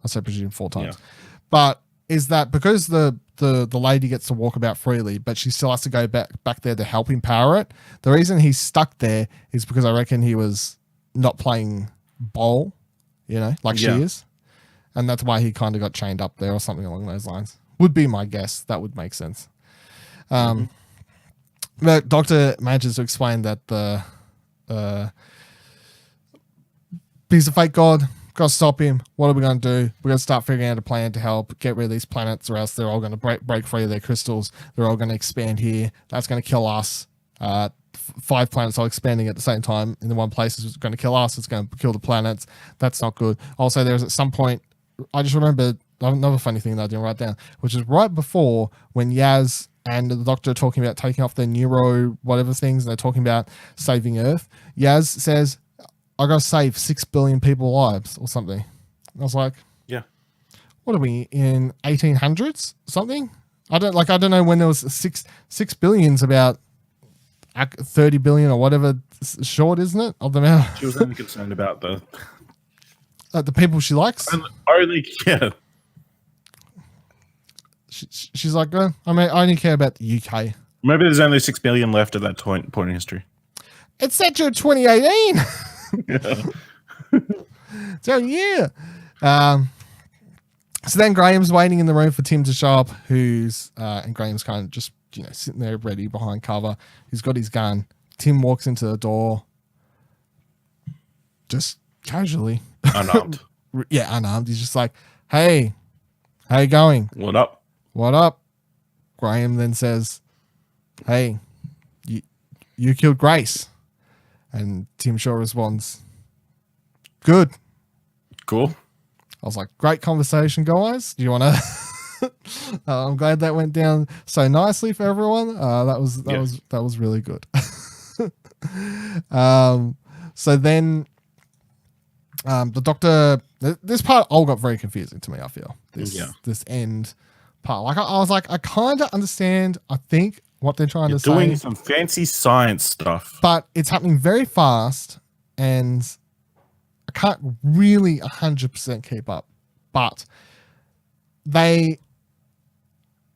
I said presume 4 times. Yeah. But is that because the lady gets to walk about freely, but she still has to go back there to help him power it. The reason he's stuck there is because I reckon he was not playing bowl, you know, like she is, and that's why he kind of got chained up there or something along those lines. Would be my guess. That would make sense. The doctor manages to explain that the he's a fake god. Got to stop him. What are we going to do? We're going to start figuring out a plan to help get rid of these planets, or else they're all going to break free of their crystals. They're all going to expand here. That's going to kill us. 5 planets are expanding at the same time in the one place. It's going to kill us. It's going to kill the planets. That's not good. Also, there's at some point, I just remembered another funny thing that I didn't write down, which is right before when Yaz and the doctor are talking about taking off their neuro whatever things, and they're talking about saving Earth. Yaz says, I got to save 6 billion people lives or something. I was like, yeah, what are we in 1800s something? I don't know when there was 6 billion's about 30 billion or whatever short, isn't it? Of the amount. She was only concerned about the people she likes. Only, yeah. She's like, I only care about the UK. Maybe there's only 6 billion left at that point in history. It's set to 2018. Yeah. So yeah. So then Graham's waiting in the room for Tim to show up, and Graham's kind of just, you know, sitting there ready behind cover. He's got his gun. Tim walks into the door just casually. Unarmed. Yeah, unarmed. He's just like, hey, how you going? What up? What up? Graham then says, hey, you killed Grace. And Tim Shaw responds, good. Cool. I was like, great conversation, guys. Do you want to... I'm glad that went down so nicely for everyone. That was really good. So then the doctor... This part all got very confusing to me, I feel. This end part. Like I was like, I kind of understand, I think, what they're trying to say. Doing some fancy science stuff. But it's happening very fast, and I can't really 100% keep up. But they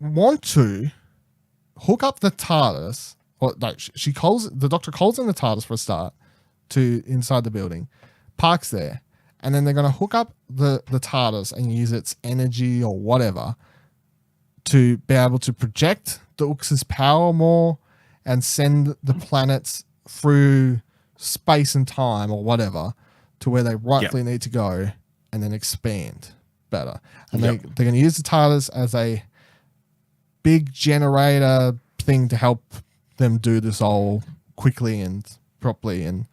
want to hook up the TARDIS, or like the doctor calls in the TARDIS for a start to inside the building, parks there, and then they're going to hook up the TARDIS and use its energy or whatever to be able to project the Ooks' power more and send the planets through space and time or whatever to where they rightfully need to go, and then expand better. And they're going to use the TARDIS as a big generator thing to help them do this all quickly and properly and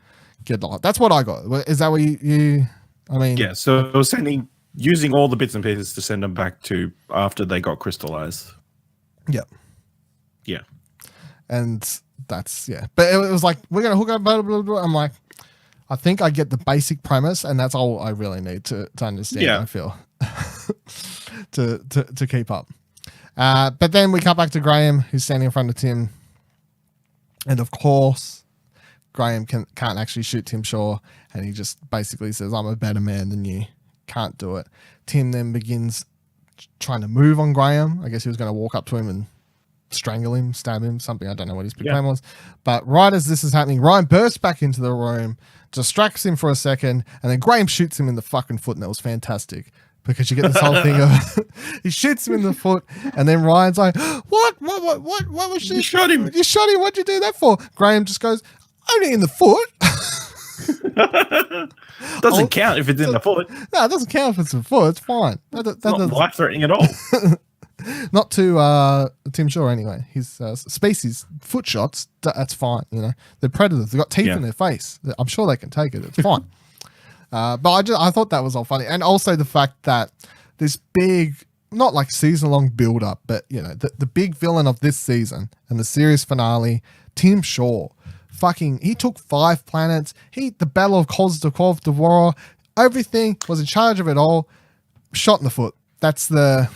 get light. That's what I got. Is that what you I mean... Yeah, so it was using all the bits and pieces to send them back to after they got crystallized. Yep. Yeah. And that's, But it was like, we're going to hook up, blah, blah, blah. I'm like, I think I get the basic premise, and that's all I really need to understand, I feel, to keep up. But then we cut back to Graham, who's standing in front of Tim. And of course, Graham can't actually shoot Tim Shaw, and he just basically says, I'm a better man than you. Can't do it. Tim then begins trying to move on Graham. I guess he was going to walk up to him and strangle him, stab him, something. I don't know what his big plan was. But right as this is happening, Ryan bursts back into the room, distracts him for a second, and then Graham shoots him in the fucking foot, and that was fantastic. Because you get this whole thing of he shoots him in the foot, and then Ryan's like, What was she? You shot him. You shot him. What'd you do that for? Graham just goes, only in the foot. Doesn't count if it's in the foot. No, it doesn't count if it's in the foot. It's fine. It's not life-threatening at all. Not to Tim Shaw anyway. His species, foot shots, that's fine. You know, they're predators. They've got teeth in their face. I'm sure they can take it. It's fine. But I thought that was all funny. And also the fact that this big, not like season-long build-up, but, you know, the big villain of this season and the series finale, Tim Shaw, he took 5 planets. The Battle of Kozdakov, the war, everything, was in charge of it all. Shot in the foot. That's the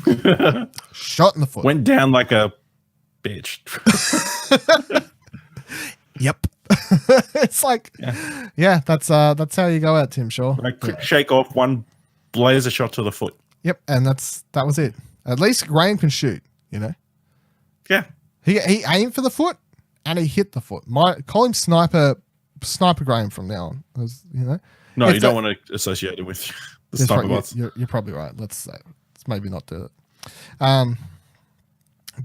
shot in the foot. Went down like a bitch. Yep. It's like, that's how you go out, Tim Shaw. Like quick shake off, one blazer shot to the foot. Yep, and that was it. At least Graham can shoot, you know. Yeah, he aimed for the foot and he hit the foot. Call him Sniper Graham from now on. You know. No, you don't want to associate it with the sniper bots. You're probably right. Let's maybe not do it.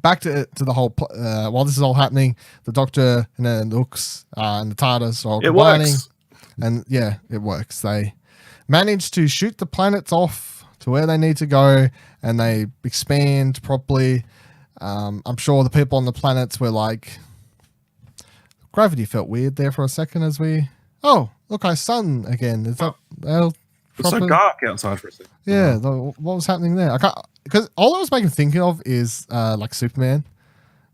Back to the whole while this is all happening, the Doctor and the Nooks and the TARDIS are all combining. Works. And yeah, it works. They manage to shoot the planets off to where they need to go, and they expand properly. I'm sure the people on the planets were like, gravity felt weird there for a second as we. Oh, look, our sun again. Is that? It's so dark outside for a second. Yeah, what was happening there? I can't, because all I was making thinking of is like Superman,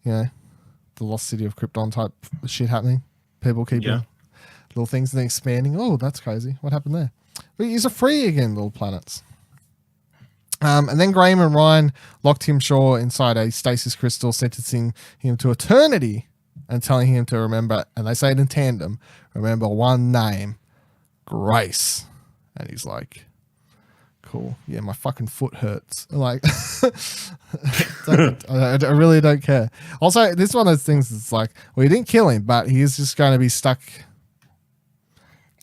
you know, the Lost City of Krypton type shit happening. People keeping little things and then expanding. Oh, that's crazy. What happened there? But these are free again, little planets. And then Graham and Ryan locked Tim Shaw inside a stasis crystal, sentencing him to eternity and telling him to remember, and they say it in tandem, remember one name, Grace. And he's like, cool. Yeah, my fucking foot hurts. Like, I really don't care. Also, this is one of those things that's like, well, you didn't kill him, but he is just going to be stuck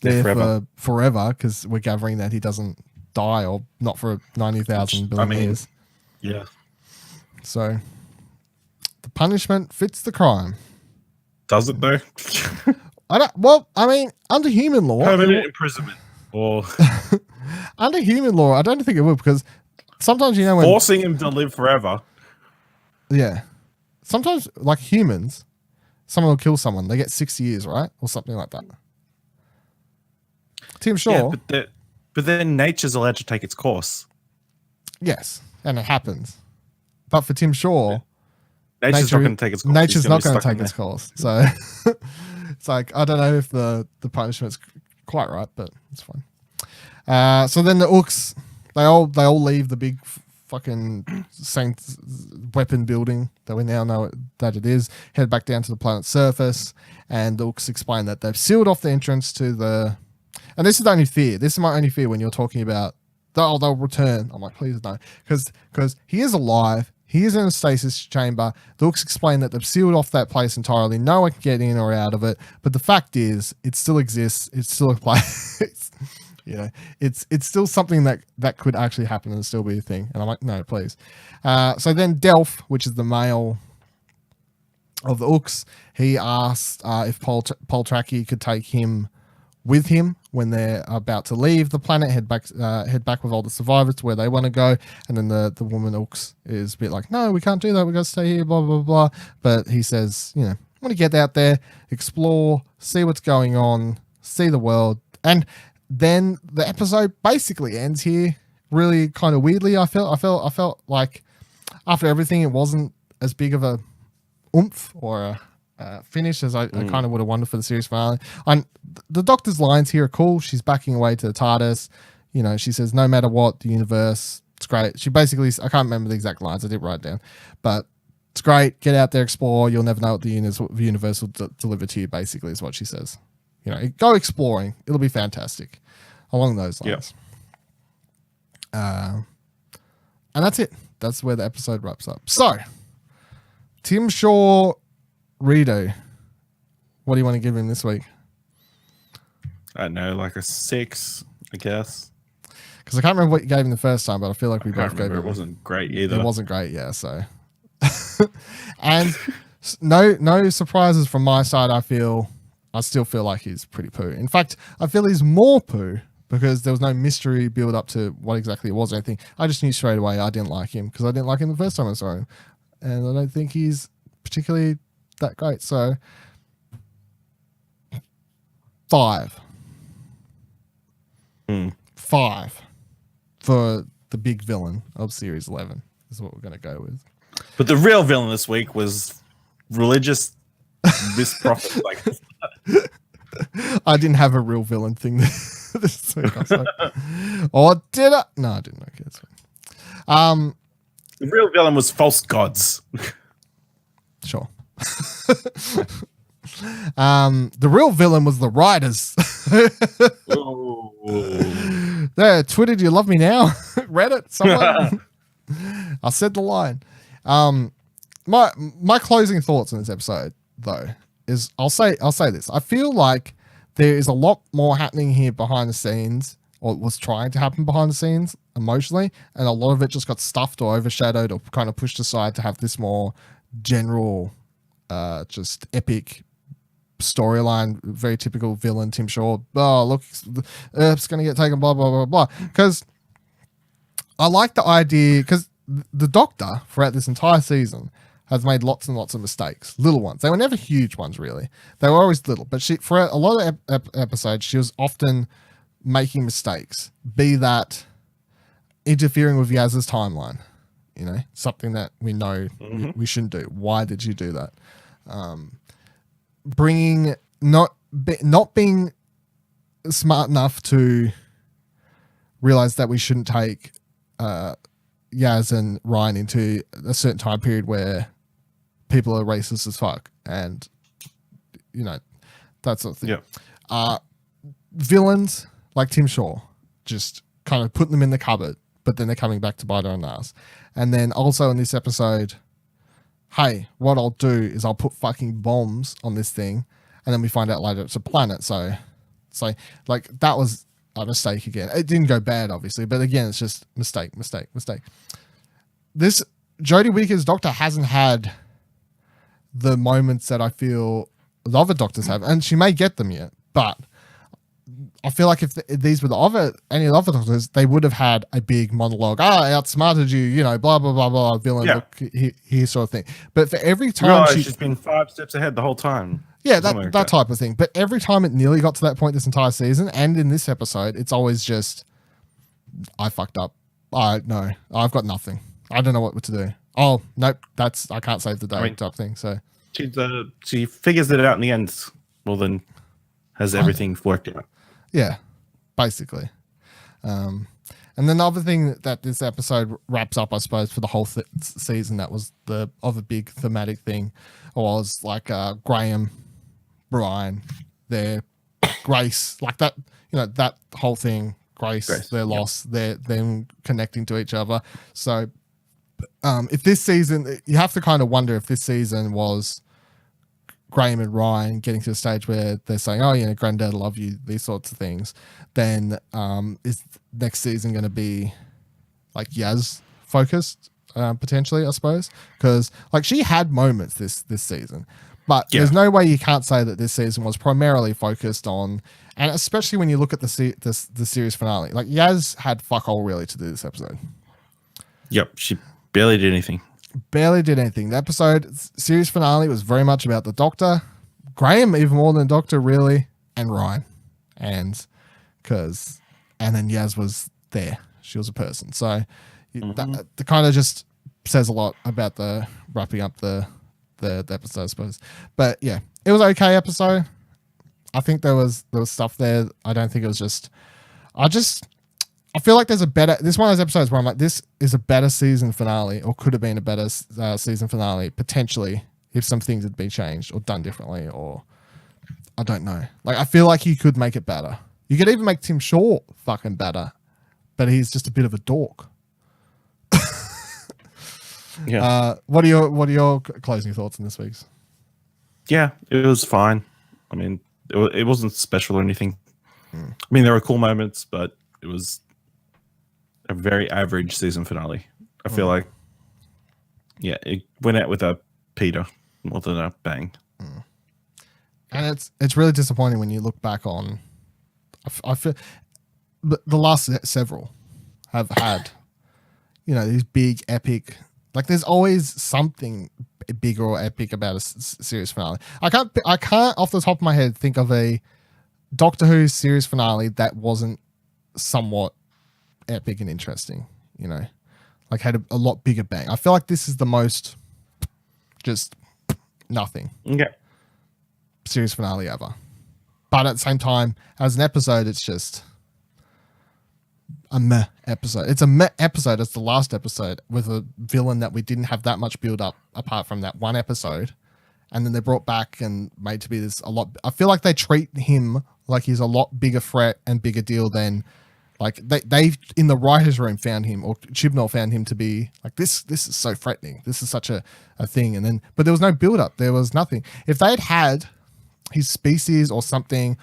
there for forever because we're gathering that he doesn't die, or not for 90,000 billion years. Yeah. So the punishment fits the crime. Does it though? Under human law, permanent imprisonment. Or under human law, I don't think it would, because sometimes, you know, when forcing him to live forever. Yeah. Sometimes, like humans, someone will kill someone, they get 6 years, right? Or something like that. Tim Shaw. Yeah, but then nature's allowed to take its course. Yes, and it happens. But for Tim Shaw, nature's not going to take its course. Nature's not going to take its course. So it's like, I don't know if the punishment's quite right, but it's fine. So then the Ooks, they all leave the big fucking Saint weapon building that we now know that it is, head back down to the planet's surface, and the Ooks explain that they've sealed off the entrance to the, and this is the only fear. This is my only fear when you're talking about they'll return. I'm like, please no, because he is alive. He is in a stasis chamber. The Ooks explain that they've sealed off that place entirely. No one can get in or out of it. But the fact is, it still exists. It's still a place. You know, it's still something that could actually happen and still be a thing. And I'm like, no, please. So then Delph, which is the male of the Ooks, he asked if Poltraki could take him with him when they're about to leave the planet, head back with all the survivors to where they want to go. And then the woman Ooks is a bit like, no, we can't do that. We got to stay here, blah, blah, blah. But he says, you know, I want to get out there, explore, see what's going on, see the world. And then the episode basically ends here really kind of weirdly. I felt like after everything, it wasn't as big of a oomph or a finish as I kind of would have wanted for the series finale. The Doctor's lines here are cool. She's backing away to the TARDIS. You know, she says, no matter what, the universe, it's great. She basically, I can't remember the exact lines. I did write it down. But it's great. Get out there, explore. You'll never know what the universe will deliver to you, basically, is what she says. You know, go exploring. It'll be fantastic. Along those lines. Yep. And that's it. That's where the episode wraps up. So, Tim Shaw redo. What do you want to give him this week? I don't know, like a 6, I guess. Because I can't remember what you gave him the first time, but I feel like we both gave him. It wasn't great either. It wasn't great, yeah. So, and no surprises from my side. I still feel like he's pretty poo. In fact, I feel he's more poo because there was no mystery build up to what exactly it was or anything. I just knew straight away I didn't like him because I didn't like him the first time I saw him, and I don't think he's particularly that great. So, 5. 5 for the big villain of Series 11 is what we're going to go with. But the real villain this week was religious misprofit. Like, I didn't have a real villain thing this week. I was like, or did I? No, I didn't. Okay, that's fine. The real villain was false gods. Sure. The real villain was the writers. There, Twitter, do you love me now? Reddit, someone. I said the line. My closing thoughts on this episode, though, is I'll say this. I feel like there is a lot more happening here behind the scenes, or was trying to happen behind the scenes emotionally, and a lot of it just got stuffed or overshadowed or kind of pushed aside to have this more general, just epic storyline, very typical villain Tim Shaw. Oh, look, Earth's going to get taken, blah, blah, blah, blah. Because I like the idea, because the Doctor, throughout this entire season, has made lots and lots of mistakes. Little ones. They were never huge ones, really. They were always little. But for a lot of episodes, she was often making mistakes. Be that interfering with Yaz's timeline. You know, something that we know we shouldn't do. Why did you do that? Bringing not being smart enough to realize that we shouldn't take Yaz and Ryan into a certain time period where people are racist as fuck, and you know, that sort of thing. Yeah. Villains like Tim Shaw, just kind of putting them in the cupboard, but then they're coming back to bite our ass. And then also in this episode, hey, what I'll do is I'll put fucking bombs on this thing, and then we find out later it's a planet. So like that was a mistake again. It didn't go bad, obviously, but again, it's just mistake. This Jodie Whittaker's Doctor hasn't had the moments that I feel the other Doctors have, and she may get them yet, but I feel like if these were any of the other Doctors, they would have had a big monologue. I outsmarted you, you know, blah, blah, blah, blah, villain, look, here sort of thing. But for every time she's been 5 steps ahead the whole time. Yeah, that type of thing. But every time it nearly got to that point this entire season, and in this episode, it's always just, I fucked up. No, I've got nothing. I don't know what to do. Oh, nope, I can't save the day type thing. So she figures it out in the end. Well, then has everything worked out. Yeah, basically. And then the other thing that this episode wraps up, I suppose, for the whole season, that was the other big thematic thing, was like Graham, Brian, their Grace, like that, you know, that whole thing, Grace their loss, them connecting to each other. So if this season, you have to kind of wonder if this season was Graham and Ryan getting to a stage where they're saying, oh, you know, Granddad, I love you, these sorts of things, then is next season going to be like Yaz focused potentially, I suppose? Because like she had moments this season, but there's no way you can't say that this season was primarily focused on, and especially when you look at the series finale, like Yaz had fuck all really to do this episode. Yep, she barely did anything. The episode series finale was very much about the Doctor, Graham even more than Doctor really, and Ryan, and then Yaz was there. She was a person. So that kind of just says a lot about the wrapping up the episode, I suppose. But yeah, it was an okay episode. I think there was stuff there. I don't think it was just. I feel like there's this one of those episodes where I'm like, this is a better season finale, or could have been a better season finale, potentially, if some things had been changed or done differently, or I don't know. Like, I feel like you could make it better. You could even make Tim Shaw fucking better, but he's just a bit of a dork. Yeah. What are your closing thoughts on this week's? Yeah, it was fine. I mean, it wasn't special or anything. I mean, there were cool moments, but it was a very average season finale. I feel like, yeah, it went out with a Peter more than a bang. And it's really disappointing when you look back on. I feel the last several have had, these big epic. Like there's always something bigger or epic about a series finale. I can't off the top of my head think of a Doctor Who series finale that wasn't somewhat epic and interesting. Like had a lot bigger bang. I feel like this is the most just nothing. Yeah. Series finale ever. But at the same time, as an episode, it's just a meh episode. It's a meh episode as the last episode with a villain that we didn't have that much build up apart from that one episode. And then they brought back and made to be this a lot. I feel like they treat him like he's a lot bigger threat and bigger deal than like they in the writer's room found him, or Chibnall found him to be like, this is so threatening. This is such a thing. And then, but there was no build up. There was nothing. If they had his species or something,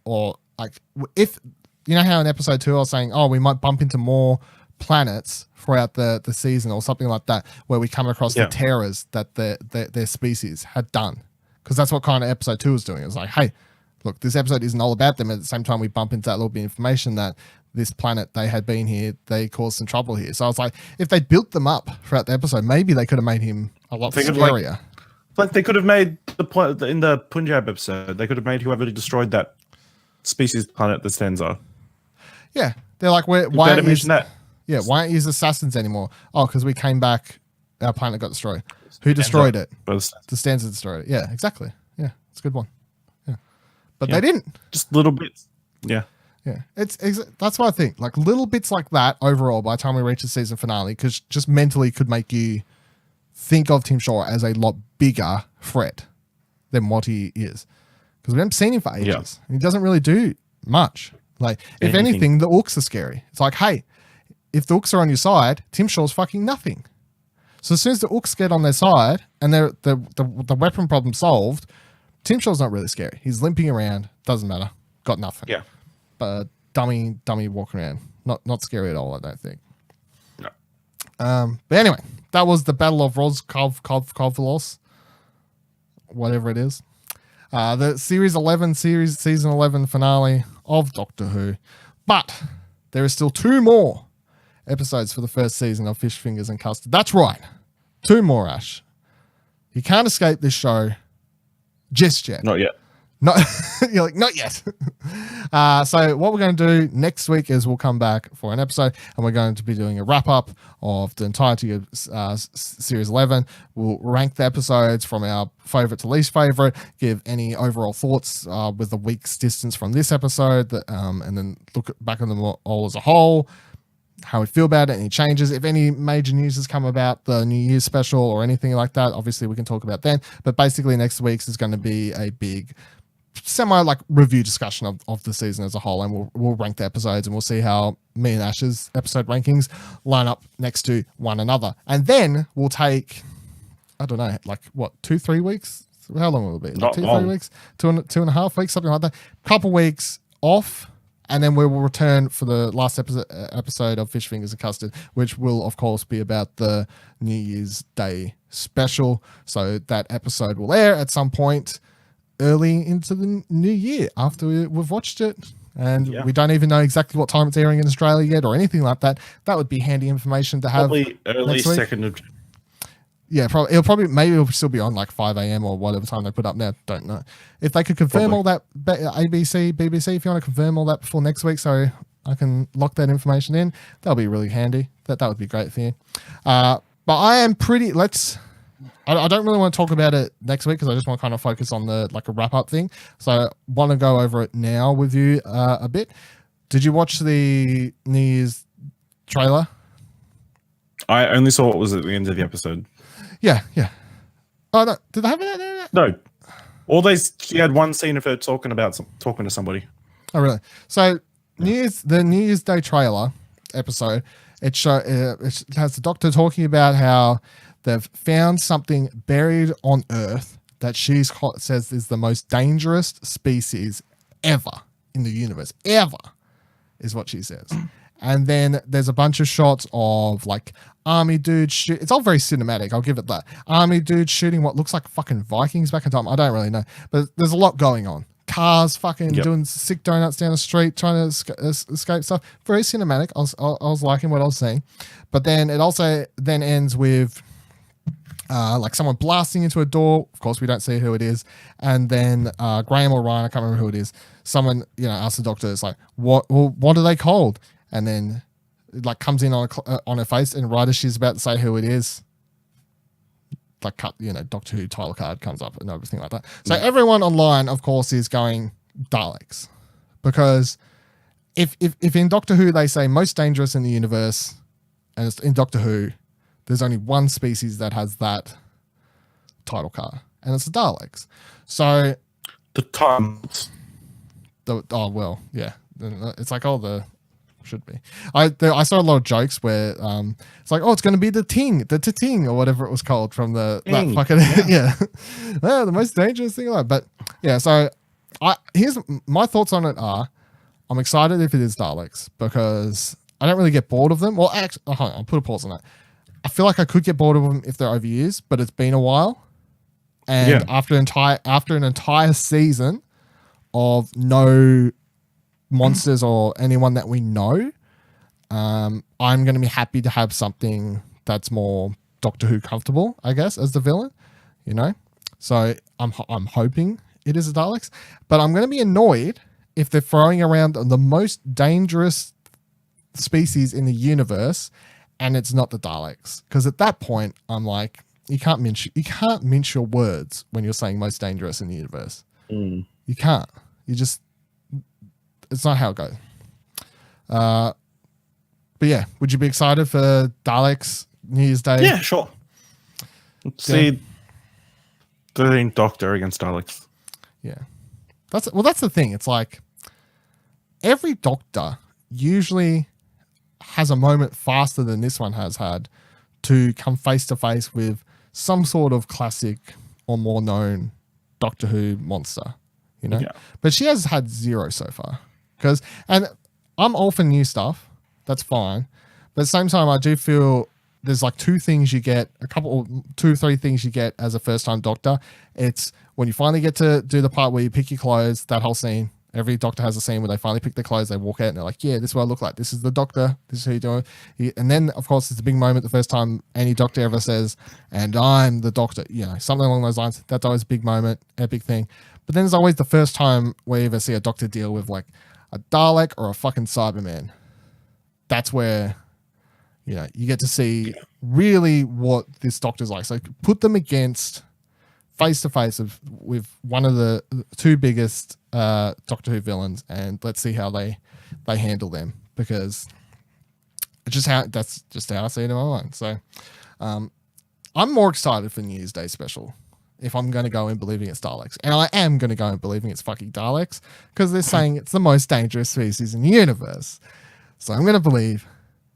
or like if how in episode 2 I was saying, we might bump into more planets throughout the season or something like that, where we come across the terrors that their species had done, because that's what kind of episode 2 was doing. It was like, hey, look, this episode isn't all about them. At the same time, we bump into that little bit of information that this planet, they had been here, they caused some trouble here. So I was like, if they built them up throughout the episode, maybe they could have made him a lot scarier. Like they could have made in the Punjab episode, they could have made whoever destroyed that species planet the Stenza. Yeah, they're like, why aren't you assassins anymore? Oh, because we came back, our planet got destroyed. Who destroyed it? The Stenza destroyed it. Yeah, exactly. Yeah, it's a good one. Yeah, but they didn't. Just little bits. Yeah. Yeah, that's what I think. Like little bits like that overall. By the time we reach the season finale, because just mentally could make you think of Tim Shaw as a lot bigger threat than what he is, because we haven't seen him for ages. And he doesn't really do much. Like, if anything, the orcs are scary. It's like, hey, if the orcs are on your side, Tim Shaw's fucking nothing. So as soon as the orcs get on their side and the weapon problem solved, Tim Shaw's not really scary. He's limping around, doesn't matter, got nothing. Yeah, but dummy walking around, not scary at all. I don't think. No. But anyway, that was the Battle of Ranskoor Av Kolos, whatever it is. The season 11 finale of Doctor Who. But there is still 2 more episodes for the first season of Fingers and Custard. That's right. 2 more, Ash. You can't escape this show just yet. Not yet. You're like, not yet. So what we're going to do next week is we'll come back for an episode, and we're going to be doing a wrap-up of the entirety of Series 11. We'll rank the episodes from our favourite to least favourite, give any overall thoughts with a week's distance from this episode, and then look back on them all as a whole, how we feel about it, any changes. If any major news has come about the New Year's special or anything like that, obviously we can talk about then. But basically next week's is going to be a big semi review discussion of the season as a whole, and we'll rank the episodes, and we'll see how me and Ash's episode rankings line up next to one another. And then we'll take, I don't know, 2-3 weeks? How long will it be? 2-3 weeks? 2.5 weeks, something like that. Couple weeks off, and then we will return for the last episode of Fish, Fingers and Custard, which will of course be about the New Year's Day special. So that episode will air at some point early into the new year after we've watched it, and we don't even know exactly what time it's airing in Australia yet or anything like that. That would be handy information to have. Probably early 2nd of. Yeah, maybe it'll still be on 5 a.m. or whatever time they put up now. Don't know. If they could confirm all that, ABC, BBC, if you want to confirm all that before next week, so I can lock that information in, that'll be really handy. That would be great for you. But I am pretty. I don't really want to talk about it next week because I just want to kind of focus on the a wrap up thing. So I want to go over it now with you a bit. Did you watch the New Year's trailer? I only saw what was at the end of the episode. Yeah. Oh no, did they have it there? No. She had one scene of her talking to somebody. Oh really? So the New Year's Day trailer episode, it has the Doctor talking about how they've found something buried on Earth that she says is the most dangerous species ever in the universe. Ever, is what she says. And then there's a bunch of shots of like army dudes it's all very cinematic, I'll give it that. Army dudes shooting what looks like fucking Vikings back in time. I don't really know. But there's a lot going on. Cars fucking doing sick donuts down the street, trying to escape stuff. Very cinematic. I was liking what I was seeing. But then it also then ends with like someone blasting into a door. Of course, we don't see who it is. And then Graham or Ryan, I can't remember who it is. Someone, asks the doctor, it's like, what are they called? And then it like comes in on her face, and right as she's about to say who it is, like Doctor Who title card comes up and everything like that. So everyone online, of course, is going Daleks, because if in Doctor Who they say most dangerous in the universe, and it's in Doctor Who, there's only one species that has that title card, and it's the Daleks. So the times. It's like all the. Should be. I saw a lot of jokes where it's like, it's going to be the Ting or whatever it was called from that fucking the most dangerous thing alive. But so here's my thoughts on it are, I'm excited if it is Daleks, because I don't really get bored of them. Well, actually, I'll put a pause on that. I feel like I could get bored of them if they're overused, but it's been a while, and after an entire season of no monsters or anyone that we know, I'm going to be happy to have something that's more Doctor Who comfortable, I guess, as the villain, So I'm hoping it is the Daleks, but I'm going to be annoyed if they're throwing around the most dangerous species in the universe and it's not the Daleks, because at that point I'm like, you can't mince your words when you're saying most dangerous in the universe. You can't. It's not how it goes. But yeah, would you be excited for Daleks New Year's Day? Yeah, sure. Let's see the Doctor against Daleks. Yeah. That's the thing. It's like every Doctor usually has a moment faster than this one has had to come face to face with some sort of classic or more known Doctor Who monster, Yeah. But she has had zero so far. And I'm all for new stuff. That's fine. But at the same time, I do feel there's like two or three things you get as a first-time Doctor. It's when you finally get to do the part where you pick your clothes, that whole scene. Every Doctor has a scene where they finally pick their clothes, they walk out and they're like, yeah, this is what I look like. This is the Doctor. This is who you're doing. And then, of course, it's a big moment the first time any Doctor ever says, and I'm the Doctor. Something along those lines. That's always a big moment, epic thing. But then there's always the first time we ever see a Doctor deal with like a Dalek or a fucking Cyberman. That's where, you get to see really what this Doctor's like. So put them against face to face with one of the two biggest Doctor Who villains, and let's see how they handle them, because that's just how I see it in my mind. So I'm more excited for New Year's Day special if I'm going to go in believing it's Daleks. And I am going to go in believing it's fucking Daleks, because they're saying it's the most dangerous species in the universe. So I'm going to believe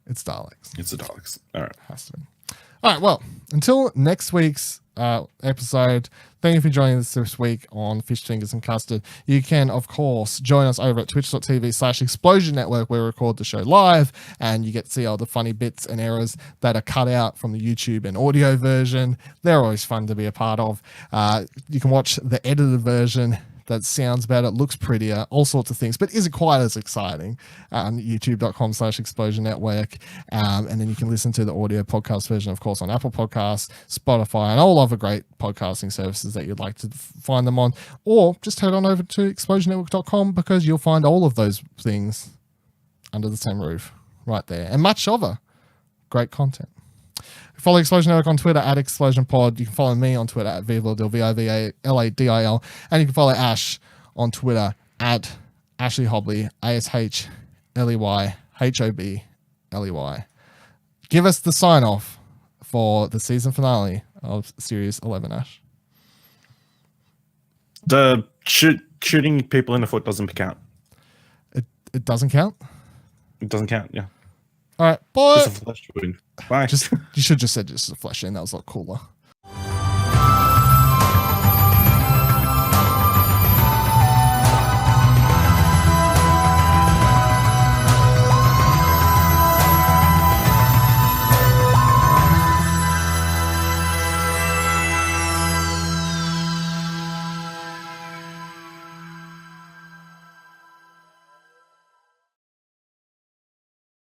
it's Daleks. It's the Daleks. All right. Has to be. All right, well, until next week's episode, thank you for joining us this week on Fish, Fingers and Custard. You can, of course, join us over at twitch.tv/Explosion Network, where we record the show live, and you get to see all the funny bits and errors that are cut out from the YouTube and audio version. They're always fun to be a part of. You can watch the edited version that sounds better, looks prettier, all sorts of things, but isn't quite as exciting. YouTube.com/Explosion Network. And then you can listen to the audio podcast version, of course, on Apple Podcasts, Spotify, and all other great podcasting services that you'd like to find them on. Or just head on over to explosionnetwork.com, because you'll find all of those things under the same roof right there, and much other great content. Follow Explosion Network on Twitter at ExplosionPod. You can follow me on Twitter at Vivladil, VIVALADIL. And you can follow Ash on Twitter at Ashley Hobley, ASHLEYHOBLEY. Give us the sign off for the season finale of Series 11, Ash. The shooting people in the foot doesn't count. It doesn't count? It doesn't count, yeah. All right, bye. Just a flesh wound. Bye. You should just said just a flesh wound. That was a lot cooler.